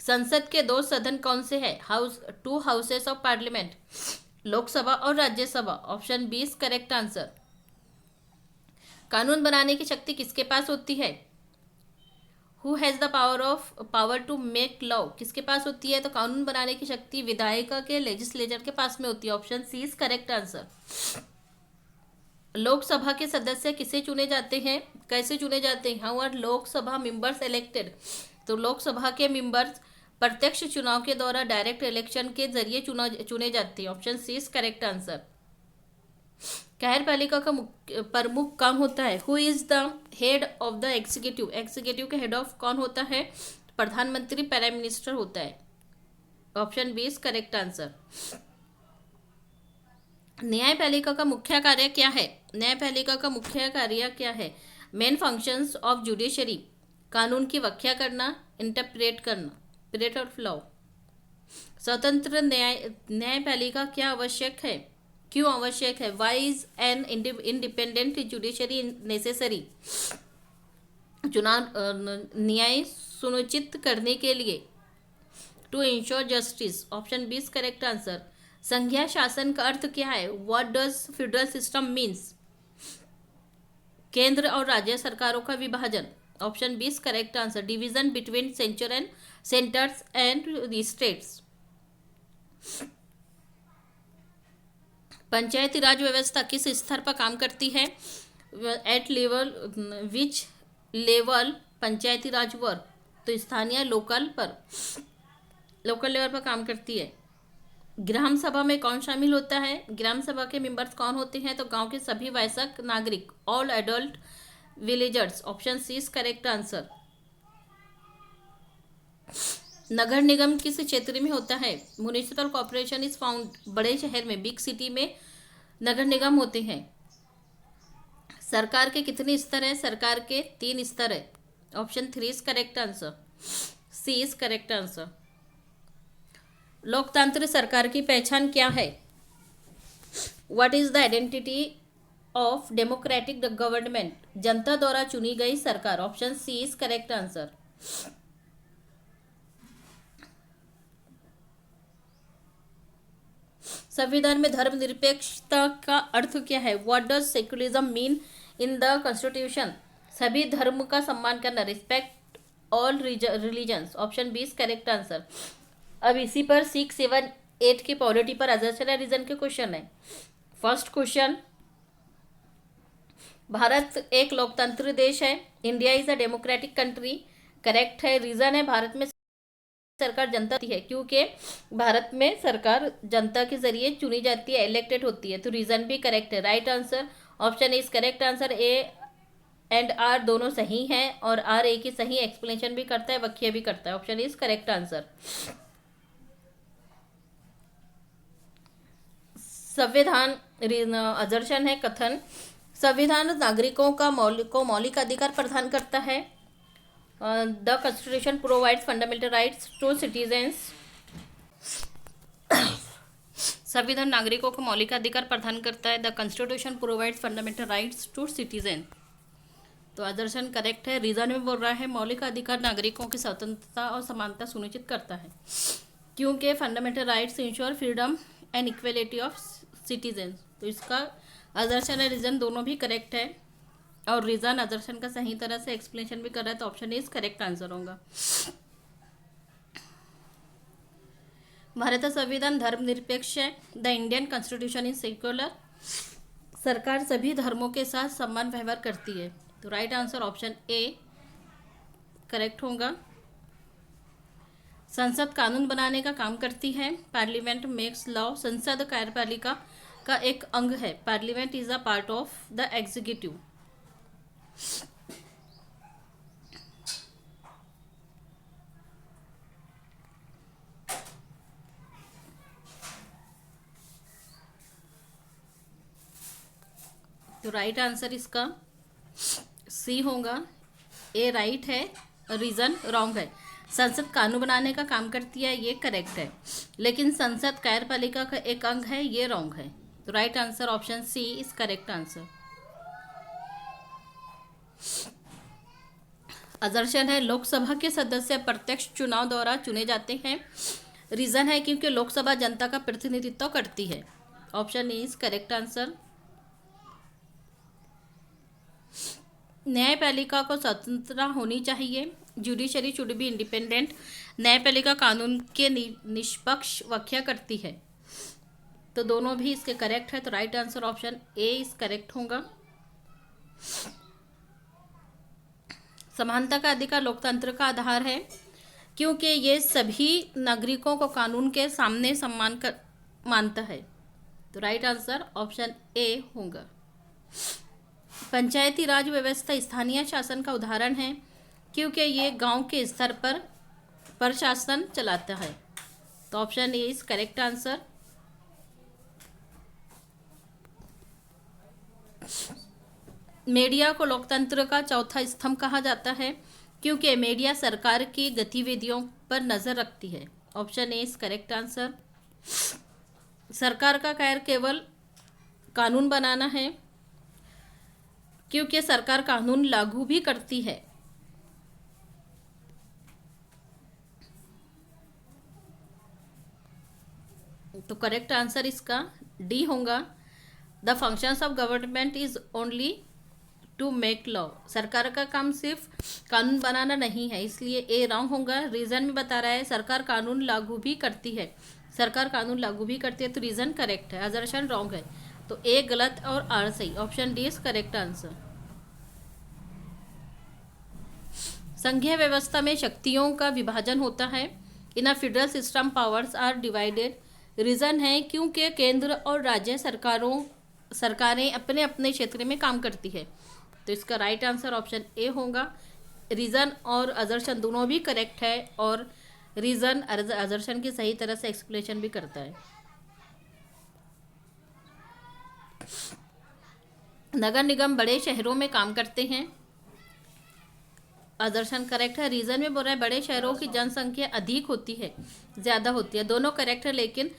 संसद के 2 सदन कौन से हैं? Two houses of parliament, Lok Sabha और Rajya Sabha. Option B is correct answer. कानून बनाने की शक्ति किसके पास होती है? Who has the power to make law, किसके पास होती है? तो कानून बनाने की शक्ति विधायिका के, लेजिस्लेचर के पास में होती है। Option C is correct answer. Lok Sabha के सदस्य किसे चुने जाते हैं? कैसे चुने जाते हैं? How are Lok Sabha members elected? तो लोकसभा के मेंबर्स प्रत्यक्ष चुनाव के द्वारा डायरेक्ट इलेक्शन के जरिए चुने जाते हैं। Option C is correct answer. कार्यपालिका का प्रमुख कौन होता है? Who is the head of the executive, executive के हेड ऑफ कौन होता है? प्रधानमंत्री, प्राइम मिनिस्टर होता है। Option B is correct answer. न्यायपालिका का मुख्य कार्य क्या है? न्यायपालिका का मुख्य कार्य क्या है? मेन फंक्शंस ऑफ जुडिशरी, कानून की व्याख्या करना, इंटरप्रेट करना, पीरियड ऑफ लॉ। स्वतंत्र न्यायपालिका क्या आवश्यक है? क्यों आवश्यक है? Why is an independent judiciary necessary? चुनाव न्याय सुनिश्चित करने के लिए, to ensure justice. Option B is correct answer. संघीय शासन का अर्थ क्या है? What does federal system means? केंद्र और राज्य सरकारों का विभाजन। Option B is correct answer. Division between centres and states. Panchayati Raj व्यवस्था किस स्तर पर काम करती है? At level, which level Panchayati Raj work? तो स्थानीय, लोकल लेवल पर काम करती है। ग्राम सभा में कौन शामिल होता है? ग्राम सभा के मेंबर्स कौन होते हैं? तो गांव के सभी वयस्क नागरिक, all adult villagers. Option C is correct answer. नगर निगम किस क्षेत्र में होता है? म्युनिसिपल कॉर्पोरेशन इज फाउंड, बड़े शहर में, बिग सिटी में नगर निगम होते हैं। सरकार के कितने स्तर हैं? सरकार के 3 स्तर है। Option 3 is correct answer. C is correct answer. लोकतांत्रिक सरकार की पहचान क्या है? What is the identity of democratic government? जनता द्वारा चुनी गई सरकार। Option C is correct answer. संविधान में धर्मनिरपेक्षता का अर्थ क्या है? What does secularism mean in the constitution? सभी धर्म का सम्मान करना, respect all religions. Option B is correct answer. अब इसी पर 6, 7, 8 की पॉलिटी पर असर्शन रीजन के क्वेश्चन है। फर्स्ट क्वेश्चन, भारत एक लोकतंत्र देश है। India is a democratic country. Correct है। रीजन है भारत में सरकार जनता है, क्योंकि भारत में सरकार जनता के जरिए चुनी जाती है, इलेक्टेड होती है। तो रीजन भी करेक्ट है। Right answer option is correct answer. A and R दोनों सही हैं, और आर ए की सही एक्सप्लेनेशन भी करता है, व्याख्या भी करता है। Option is correct answer. संविधान असर्शन है कथन। संविधान नागरिकों का मौलिक अधिकार प्रदान करता है। The constitution provides fundamental rights to citizens. संविधान नागरिकों को मौलिक अधिकार प्रदान करता है। The constitution provides fundamental rights to citizen. तो आदर्शन करेक्ट है। रीजन में बोल रहा है मौलिक अधिकार नागरिकों की स्वतंत्रता और समानता सुनिश्चित करता है, क्योंकि fundamental rights ensure freedom and equality of citizen. तो इसका आदर्शन और रीजन दोनों भी करेक्ट है, और रीजन आदर्शन का सही तरह से एक्सप्लेनेशन भी कर रहा है। तो ऑप्शन इज करेक्ट आंसर होगा। भारत का संविधान धर्मनिरपेक्ष है। The Indian constitution is secular. सरकार सभी धर्मों के साथ समान व्यवहार करती है। तो right answer option A correct होगा। संसद कानून बनाने का काम करती है। Parliament makes law. संसद कार्यपालिका का एक अंग है। Parliament is a part of the executive. तो राइट आंसर इसका सी होगा, ए राइट है, रीज़न रॉन्ग है। संसद कानून बनाने का काम करती है, ये करेक्ट है, लेकिन संसद कार्यपालिका का एक अंग है, ये रॉन्ग है। तो right answer option C is correct answer. Assertion है लोकसभा के सदस्य प्रत्यक्ष चुनाव द्वारा चुने जाते हैं। रीजन है क्योंकि लोकसभा जनता का प्रतिनिधित्व करती है। Option A is correct answer. न्यायपालिका को स्वतंत्रता होनी चाहिए, जुडिशरी शुड बी इंडिपेंडेंट। न्यायपालिका कानून के निष्पक्ष व्याख्या करती है। तो दोनों भी इसके करेक्ट है, तो right answer option A is correct होगा। समानता का अधिकार लोकतंत्र का आधार है, क्योंकि ये सभी नागरिकों को कानून के सामने सम्मान कर मानता है। तो राइट आंसर ऑप्शन ए होगा। पंचायती राज व्यवस्था स्थानीय शासन का उदाहरण है, क्योंकि ये गांव के स्तर पर प्रशासन चलाता है। तो option A is correct answer. Media को लोकतंत्र का चौथा स्तंभ कहा जाता है, क्योंकि मीडिया सरकार की गतिविधियों पर नजर रखती है। Option A is correct answer. सरकार का कार्य केवल कानून बनाना है, क्योंकि सरकार कानून लागू भी करती है। तो करेक्ट आंसर इसका डी होगा। The functions of government is only to make law. सरकार का काम सिर्फ कानून बनाना नहीं है, इसलिए ए रॉन्ग होगा। रीजन में बता रहा है सरकार कानून लागू भी करती है, सरकार कानून लागू भी करती है, तो रीजन करेक्ट है, असर्शन रॉन्ग है। तो ए गलत और आर सही। Option D is correct answer. संघीय व्यवस्था में शक्तियों का विभाजन होता है। In a federal system powers are divided. Reason है क्योंकि केंद्र और राज्य सरकारें अपने अपने क्षेत्र में काम करती है। तो इसका राइट आंसर ऑप्शन ए होगा। रीजन और असर्शन दोनों भी करेक्ट है, और रीजन असर्शन की सही तरह से एक्सप्लेनेशन भी करता है। नगर निगम बड़े शहरों में काम करते हैं। असर्शन करेक्ट है। रीजन में बोल रहा है बड़े शहरों की जनसंख्या अधिक होती है, ज़्यादा होती है। दोनों करेक्ट है, लेकिन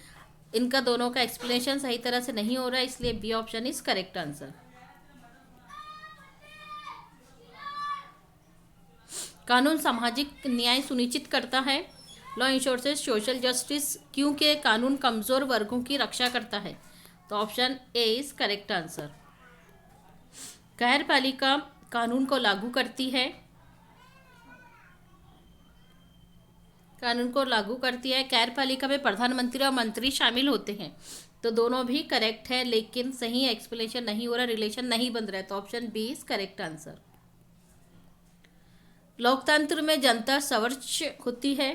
इनका दोनों का एक्सप्लेनेशन सही तरह से नहीं हो रहा है, इसलिए B option is correct answer. कानून सामाजिक न्याय सुनिश्चित करता है। लॉ इंश्योर्स सोशल जस्टिस, क्योंकि कानून कमजोर वर्गों की रक्षा करता है। तो option A is correct answer. कार्यपालिका कानून को लागू करती है, कानून को लागू करती है। कार्यपालिका में प्रधानमंत्री और मंत्री शामिल होते हैं। तो दोनों भी करेक्ट है, लेकिन सही एक्सप्लेनेशन नहीं हो रहा, रिलेशन नहीं बन रहा है। तो option B is correct answer. लोकतंत्र में जनता सर्वोच्च होती है।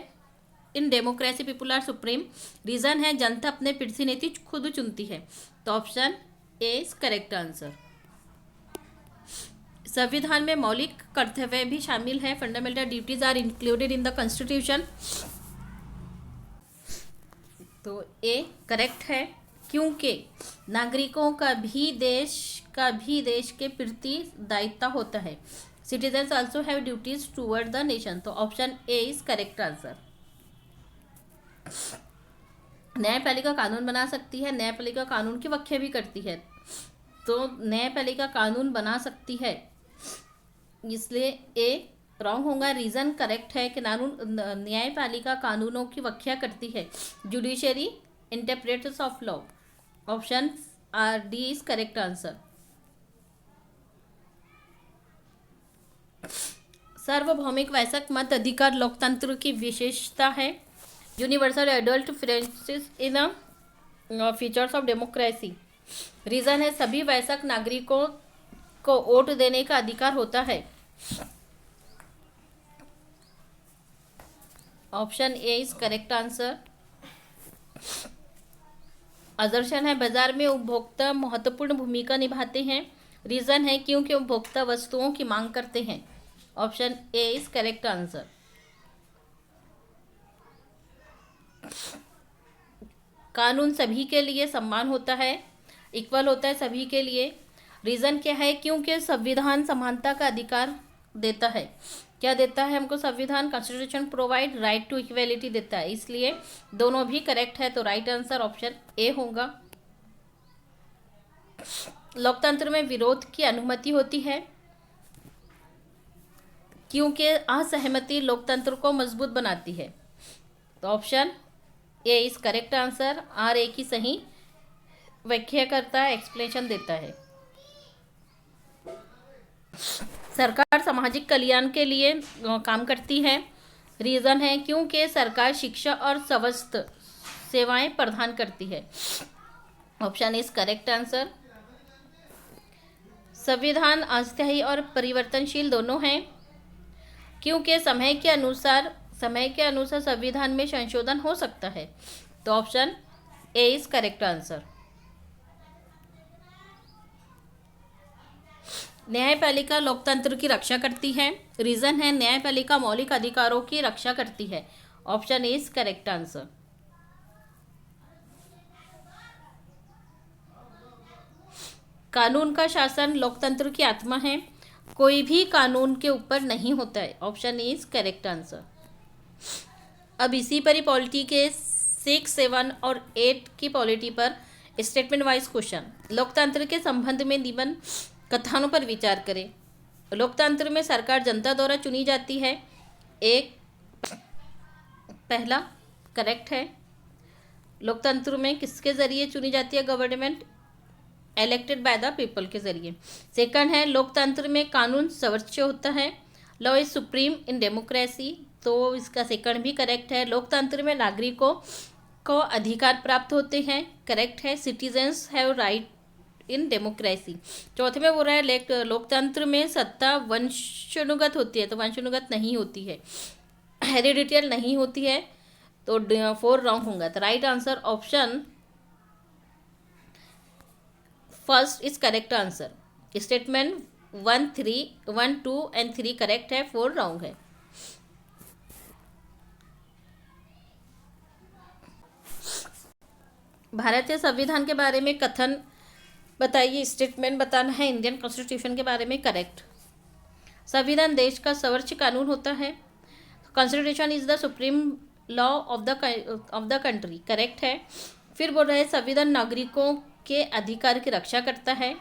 In democracy people are supreme. Reason है जनता अपने प्रतिनिधि खुद चुनती है। तो option A is correct answer. संविधान में मौलिक कर्तव्य भी शामिल है। Fundamental duties are included in the constitution. तो ए करेक्ट है, क्योंकि नागरिकों का भी देश के प्रति दायित्व होता है। Citizens also have duties toward the nation. तो option A is correct answer. न्यायपालिका कानून बना सकती है, न्यायपालिका कानून की व्याख्या भी करती है। तो न्यायपालिका कानून बना सकती है, इसलिए ए रॉन्ग होगा। रीजन करेक्ट है कि न्यायपालिका कानूनों की व्याख्या करती है। Judiciary interpreters of law. Option R D is correct answer. सार्वभौमिक वयस्क मत अधिकार लोकतंत्र की विशेषता है। Universal adult franchise in features of democracy. Reason है सभी वयस्क नागरिकों को वोट देने का अधिकार होता है। Option A is correct answer. Assertion है बाजार में उपभोक्ता महत्वपूर्ण भूमिका निभाते हैं। रीजन है क्योंकि उपभोक्ता वस्तुओं की मांग करते हैं। Option A is correct answer. कानून सभी के लिए समान होता है, इक्वल होता है सभी के लिए। रीज़न क्या है? क्योंकि संविधान समानता का अधिकार देता है। क्या देता है हमको संविधान? Constitution provide right to equality देता है, इसलिए दोनों भी करेक्ट है, तो राइट आंसर ऑप्शन ए होगा। लोकतंत्र में विरोध की अनुमति होती है क्योंकि असहमति लोकतंत्र को मजबूत बनाती है, तो option A is correct answer. R A की सही व्याख्या करता है, एक्सप्लेनेशन देता है। सरकार सामाजिक कल्याण के लिए काम करती है। रीज़न है क्योंकि सरकार शिक्षा और स्वास्थ्य सेवाएं प्रदान करती है, ऑप्शन इज करेक्ट आंसर। संविधान अस्थायी और परिवर्तनशील दोनों हैं क्योंकि समय के अनुसार संविधान में संशोधन हो सकता है, तो option A is correct answer. न्यायपालिका लोकतंत्र की रक्षा करती है। रीजन है न्यायपालिका मौलिक अधिकारों की रक्षा करती है, option A is correct answer. कानून का शासन लोकतंत्र की आत्मा है। कोई भी कानून के ऊपर नहीं होता है, ऑप्शन इज करेक्ट आंसर। अब इसी पर ही पॉलिटी के 6, 7 और 8 की पॉलिटी पर स्टेटमेंट वाइज क्वेश्चन। लोकतंत्र के संबंध में निम्न कथनों पर विचार करें। लोकतंत्र में सरकार जनता द्वारा चुनी जाती है, एक पहला करेक्ट है। लोकतंत्र में किसके जरिए चुनी जाती है government? Elected by the people के जरिए। सेकंड है लोकतंत्र में कानून सर्वोच्च होता है, law is supreme in democracy, तो इसका सेकंड भी करेक्ट है। लोकतंत्र में नागरिकों को अधिकार प्राप्त होते हैं, करेक्ट है। Citizens have right in democracy. चौथे में बोल रहा है लोकतंत्र में सत्ता वंशानुगत होती है, तो वंशानुगत नहीं होती है, हेरिडिटल नहीं होती है, तो 4 रॉन्ग होगा, तो right answer option first is correct answer. Statement 1, 2 and 3 correct है, 4 रॉन्ग है। भारतीय संविधान के बारे में कथन बताइए। स्टेटमेंट बताना है इंडियन कॉन्स्टिट्यूशन के बारे में, करेक्ट। संविधान देश का सर्वोच्च कानून होता है। Constitution is the supreme law of the country, correct है। फिर बोल रहे हैं संविधान नागरिकों के अधिकार की रक्षा करता है,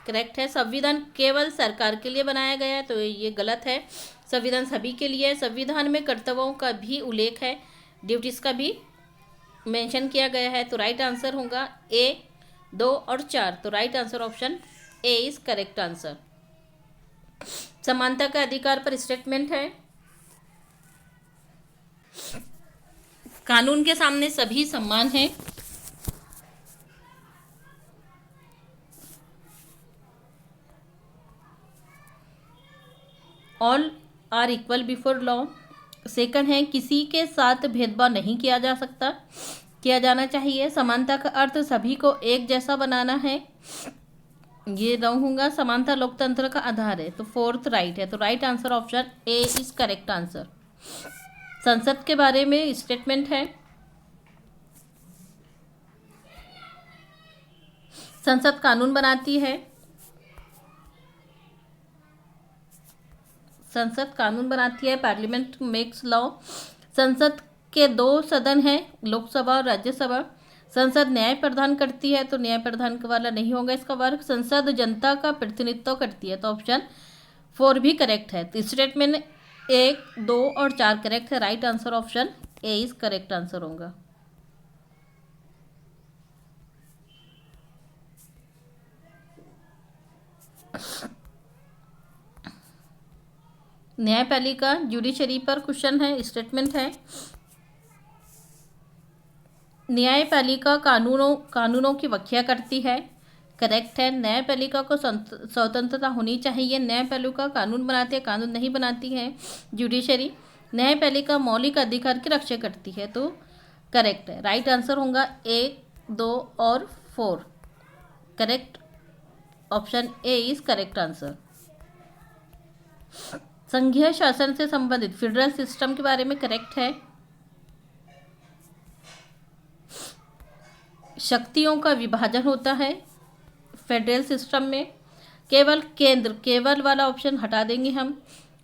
करेक्ट है। संविधान केवल सरकार के लिए बनाया गया है, तो ये गलत है। संविधान सभी के लिए है। संविधान में कर्तव्यों का भी उल्लेख है, ड्यूटीज़ का भी मेंशन किया गया है, तो राइट आंसर होगा ए, 2 और 4, तो right answer option A is correct answer. समानता का अधिकार पर स्टेटमेंट है। कानून के सामने सभी समान हैं। All are equal before law. Second है किसी के साथ भेदभाव नहीं किया जा सकता, किया जाना चाहिए। समानता का अर्थ सभी को एक जैसा बनाना है, ये रहूँगा। समानता लोकतंत्र का आधार है, तो 4th राइट है, तो right answer option A is correct answer. संसद के बारे में स्टेटमेंट है। संसद कानून बनाती है। संसद कानून बनाती है, पार्लियामेंट मेक्स लॉ। संसद के 2 सदन हैं, लोकसभा और राज्यसभा। संसद न्याय प्रदान करती है, तो न्याय प्रदान वाला नहीं होगा इसका वर्ग। संसद जनता का प्रतिनिधित्व करती है, तो ऑप्शन 4 भी करेक्ट है। तो स्टेटमेंट 1, 2 और 4 करेक्ट है, right answer option A is correct answer होगा। न्यायपालिका जुडिशरी पर क्वेश्चन है, स्टेटमेंट है। न्यायपालिका कानूनों की व्याख्या करती है, करेक्ट है। न्यायपालिका को स्वतंत्रता होनी चाहिए। न्यायपालिका कानून बनाती है, कानून नहीं बनाती है जुडिशरी। न्यायपालिका मौलिक अधिकार की रक्षा करती है, तो करेक्ट है। राइट आंसर होगा 1, 2 और 4, correct. Option A is correct answer. संघीय शासन से संबंधित फेडरल सिस्टम के बारे में करेक्ट है। शक्तियों का विभाजन होता है फेडरल सिस्टम में। केवल केंद्र, केवल वाला ऑप्शन हटा देंगे हम।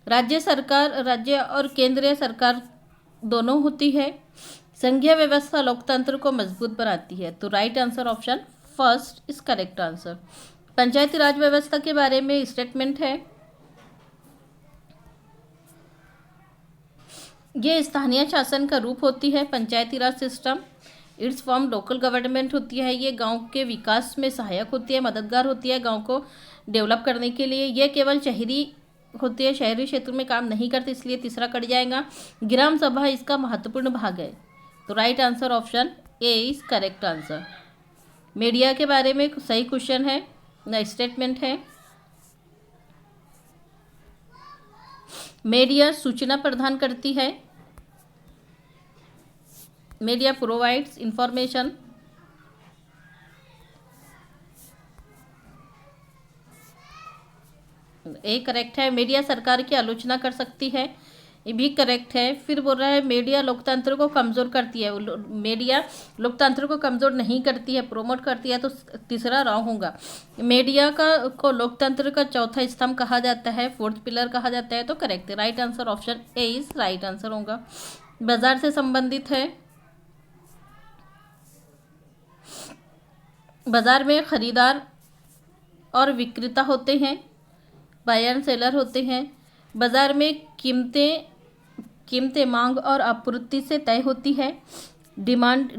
राज्य सरकार, राज्य और केंद्रीय सरकार दोनों होती है। संघीय व्यवस्था लोकतंत्र को मजबूत बनाती है। तो right answer option first is correct answer. Panchayati Raj व्यवस्था के बारे में स्टेटमेंट है, ये स्थानीय शासन का रूप होती है। Panchayati Raj system its form local government होती है। ये गांव के विकास में सहायक होती है, मददगार होती है गांव को डेवलप करने के लिए। ये केवल शहरी होती है, शहरी क्षेत्र में काम नहीं करती, इसलिए तीसरा कट जाएगा। ग्राम सभा इसका महत्वपूर्ण भाग है। तो right answer option A is correct answer. Media के बारे में सही क्वेश्चन है, न स्टेटमेंट है। मीडिया सूचना प्रदान करती है। Media provides information. A correct है। मीडिया सरकार की आलोचना कर सकती है, ये भी करेक्ट है। फिर बोल रहा है मीडिया लोकतंत्र को कमज़ोर करती है। मीडिया लोकतंत्र को कमज़ोर नहीं करती है, प्रोमोट करती है। तो तीसरा रॉन्ग होगा। मीडिया को लोकतंत्र का चौथा स्तंभ कहा जाता है, फोर्थ पिलर कहा जाता है। तो करेक्ट है। Right answer option A is right answer होगा। बाजार से संबंधित है। बाजार में खरीदार और विक्रेता होते हैं, बायर एंड सेलर होते हैं। बाजार में कीमतें मांग और आपूर्ति से तय होती है। डिमांड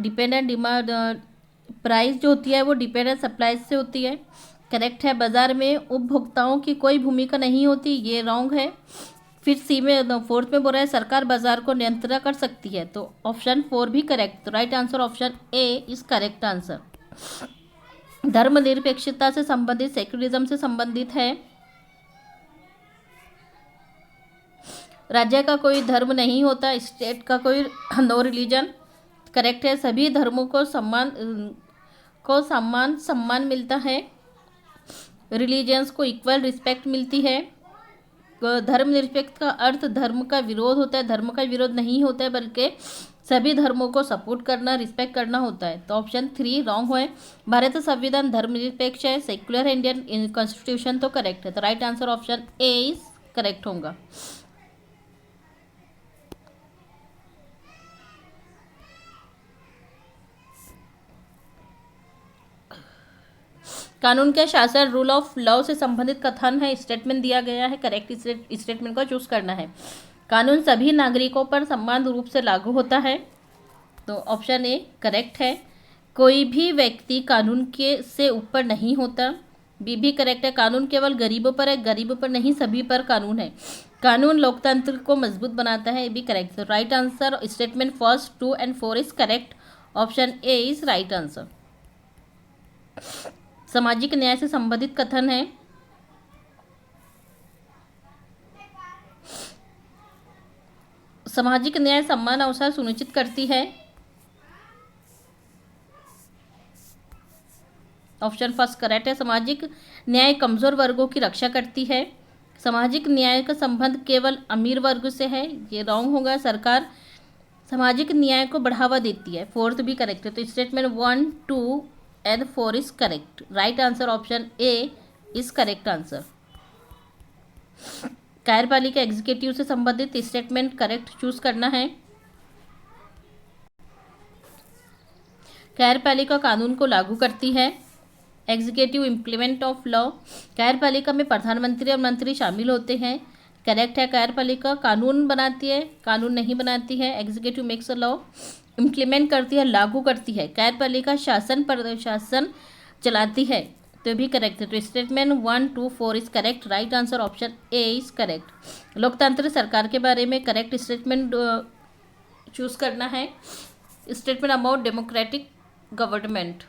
प्राइस जो होती है वो डिपेंडेंट सप्लाई से होती है। करेक्ट है। बाजार में उपभोक्ताओं की कोई भूमिका नहीं होती, ये रॉन्ग है। फिर सी में फोर्थ में बोल रहा है सरकार बाजार को नियंत्रण कर सकती है। तो ऑप्शन 4 भी करेक्ट। तो right answer option A is correct answer. धर्मनिरपेक्षता से संबंधित, सेक्युलरिज्म से संबंधित है। राज्य का कोई धर्म नहीं होता, स्टेट का कोई नो रिलीजन। करेक्ट है। सभी धर्मों को सम्मान मिलता है। रिलीजन्स को इक्वल रिस्पेक्ट मिलती है। धर्मनिरपेक्ष का अर्थ धर्म का विरोध होता है, धर्म का विरोध नहीं होता है, बल्कि सभी धर्मों को सपोर्ट करना, रिस्पेक्ट करना होता है। तो ऑप्शन 3 रॉन्ग है। भारत संविधान धर्मनिरपेक्ष है। सेक्युलर इंडियन कॉन्स्टिट्यूशन तो करेक्ट है। तो right answer option A is correct होगा। कानून के शासन, रूल ऑफ लॉ से संबंधित कथन है, स्टेटमेंट दिया गया है। करेक्ट स्टेटमेंट को चूज करना है। कानून सभी नागरिकों पर समान रूप से लागू होता है। तो ऑप्शन ए करेक्ट है। कोई भी व्यक्ति कानून के से ऊपर नहीं होता, बी भी करेक्ट है। कानून केवल गरीबों पर है, गरीबों पर नहीं, सभी पर कानून है। कानून लोकतंत्र को मजबूत बनाता है, ये भी करेक्ट है। Right answer statement first 2 and 4 is correct. Option A is right answer. सामाजिक न्याय से संबंधित कथन है। सामाजिक न्याय समान अवसर सुनिश्चित करती है। ऑप्शन फर्स्ट करेक्ट है। सामाजिक न्याय कमजोर वर्गों की रक्षा करती है। सामाजिक न्याय का संबंध केवल अमीर वर्ग से है, ये रॉन्ग होगा। सरकार सामाजिक न्याय को बढ़ावा देती है, फोर्थ भी करेक्ट है। तो statement 1, 2 and 4 is correct. Right answer option A is correct answer. कार्यपालिका एग्जीक्यूटिव से संबंधित स्टेटमेंट करेक्ट चूज करना है। कार्यपालिका कानून को लागू करती है। Executive implement of law. कार्यपालिका में प्रधानमंत्री और मंत्री शामिल होते हैं। करेक्ट है। कार्यपालिका कानून बनाती है, कानून नहीं बनाती है। Executive makes a law. Implement करती है, लागू करती है। कार्यपालिका शासन चलाती है, तो भी करेक्ट है। तो statement 1, 2, 4 is correct. Right answer option A is correct. लोकतंत्र सरकार के बारे में करेक्ट स्टेटमेंट चूज करना है। Statement about democratic government.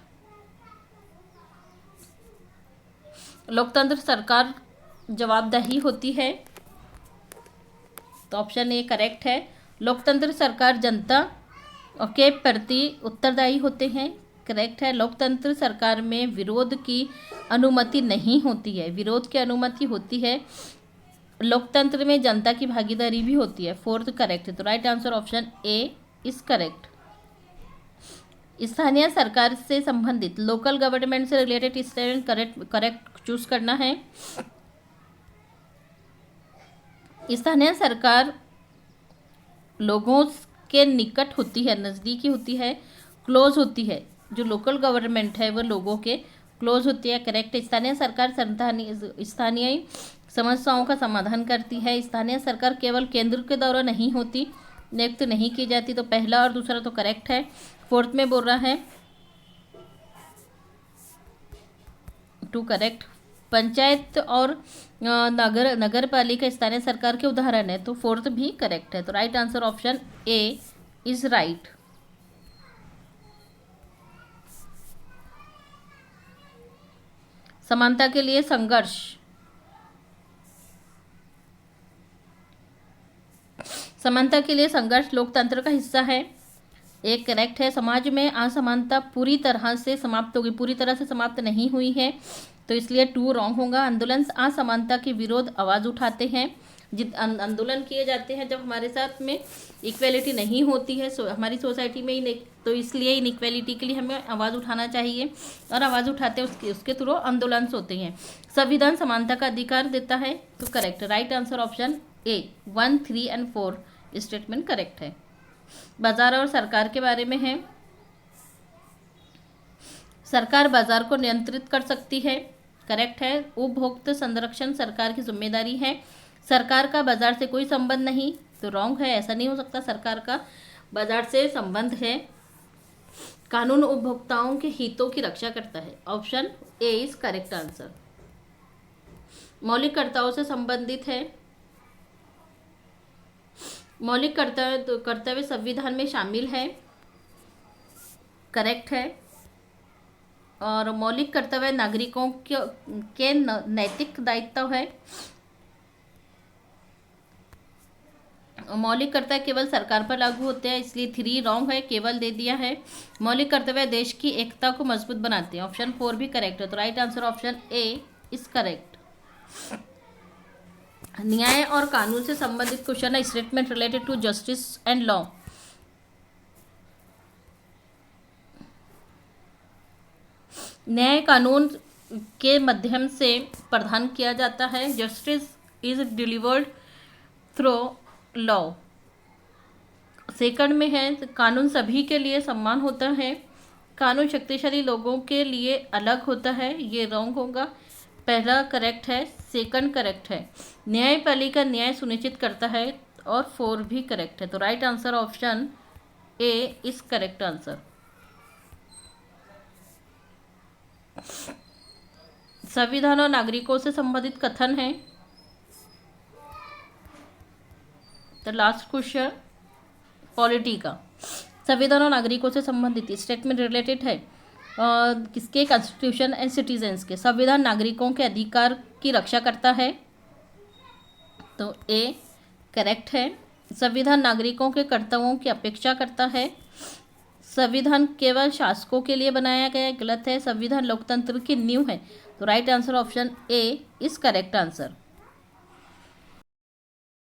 लोकतंत्र सरकार जवाबदेही होती है, तो ऑप्शन ए करेक्ट है। लोकतंत्र सरकार जनता के प्रति उत्तरदायी होते हैं, करेक्ट है। लोकतंत्र सरकार में विरोध की अनुमति नहीं होती है, विरोध की अनुमति होती है। लोकतंत्र में जनता की भागीदारी भी होती है, फोर्थ करेक्ट है। तो right answer option A is correct. स्थानीय सरकार से संबंधित, लोकल गवर्नमेंट से रिलेटेड स्टेटमेंट करेक्ट चूज करना है। स्थानीय सरकार लोगों के निकट होती है, नज़दीकी होती है, क्लोज होती है। जो लोकल गवर्नमेंट है वो लोगों के क्लोज होती है, करेक्ट। स्थानीय सरकार स्थानीय समस्याओं का समाधान करती है। स्थानीय सरकार केवल केंद्र के द्वारा नहीं होती, नियुक्त नहीं की जाती। तो पहला और दूसरा तो करेक्ट है। फोर्थ में बोल रहा है टू करेक्ट। पंचायत और नगर पालिका स्थानीय सरकार के उदाहरण है, तो फोर्थ भी करेक्ट है। तो right answer option A is right. समानता के लिए संघर्ष। समानता के लिए संघर्ष लोकतंत्र का हिस्सा है, एक करेक्ट है। समाज में असमानता पूरी तरह से समाप्त होगी, पूरी तरह से समाप्त नहीं हुई है, तो इसलिए टू रॉन्ग होगा। आंदोलन असमानता के विरोध आवाज़ उठाते हैं। जित आंदोलन किए जाते हैं जब हमारे साथ में इक्वेलिटी नहीं होती है हमारी सोसाइटी में ही, तो इसलिए इनइक्वेलिटी के लिए हमें आवाज़ उठाना चाहिए और आवाज़ उठाते हैं, उसके थ्रू आंदोलन होते हैं। संविधान समानता का अधिकार देता है, तो correct. Right answer option A 1, 3 and 4 statement correct है। बाजार और सरकार के बारे में है। सरकार बाजार को नियंत्रित कर सकती है, करेक्ट है। उपभोक्ता संरक्षण सरकार की जिम्मेदारी है। सरकार का बाजार से कोई संबंध नहीं, तो रॉन्ग है, ऐसा नहीं हो सकता। सरकार का बाजार से संबंध है। कानून उपभोक्ताओं के हितों की रक्षा करता है, option A is correct answer. मौलिक कर्तव्यों से संबंधित है। मौलिक कर्तव्य संविधान में शामिल है, करेक्ट है। और मौलिक कर्तव्य नागरिकों के नैतिक दायित्व है। मौलिक कर्तव्य केवल सरकार पर लागू होते हैं, इसलिए 3 रॉन्ग है, केवल दे दिया है। मौलिक कर्तव्य देश की एकता को मजबूत बनाते हैं, ऑप्शन 4 भी करेक्ट है। तो right answer option A is correct. न्याय और कानून से संबंधित क्वेश्चन है, statement related to justice and law. न्याय कानून के माध्यम से प्रदान किया जाता है। Justice is delivered through law. Second में है कानून सभी के लिए समान होता है। कानून शक्तिशाली लोगों के लिए अलग होता है, ये रॉन्ग होगा। पहला करेक्ट है, सेकंड करेक्ट है। न्यायपालिका न्याय सुनिश्चित करता है, और 4 भी करेक्ट है। तो right answer option A is correct answer. संविधान और नागरिकों से संबंधित कथन है। तो लास्ट क्वेश्चन पॉलिटी का। संविधान और नागरिकों से संबंधित स्टेटमेंट रिलेटेड है किसके? कॉन्स्टिट्यूशन एंड सिटीजन्स के। संविधान नागरिकों के अधिकार की रक्षा करता है, तो ए करेक्ट है। संविधान नागरिकों के कर्तव्यों की अपेक्षा करता है। संविधान केवल शासकों के लिए बनाया गया है, गलत है। संविधान लोकतंत्र की नींव है, तो right answer option A is correct answer.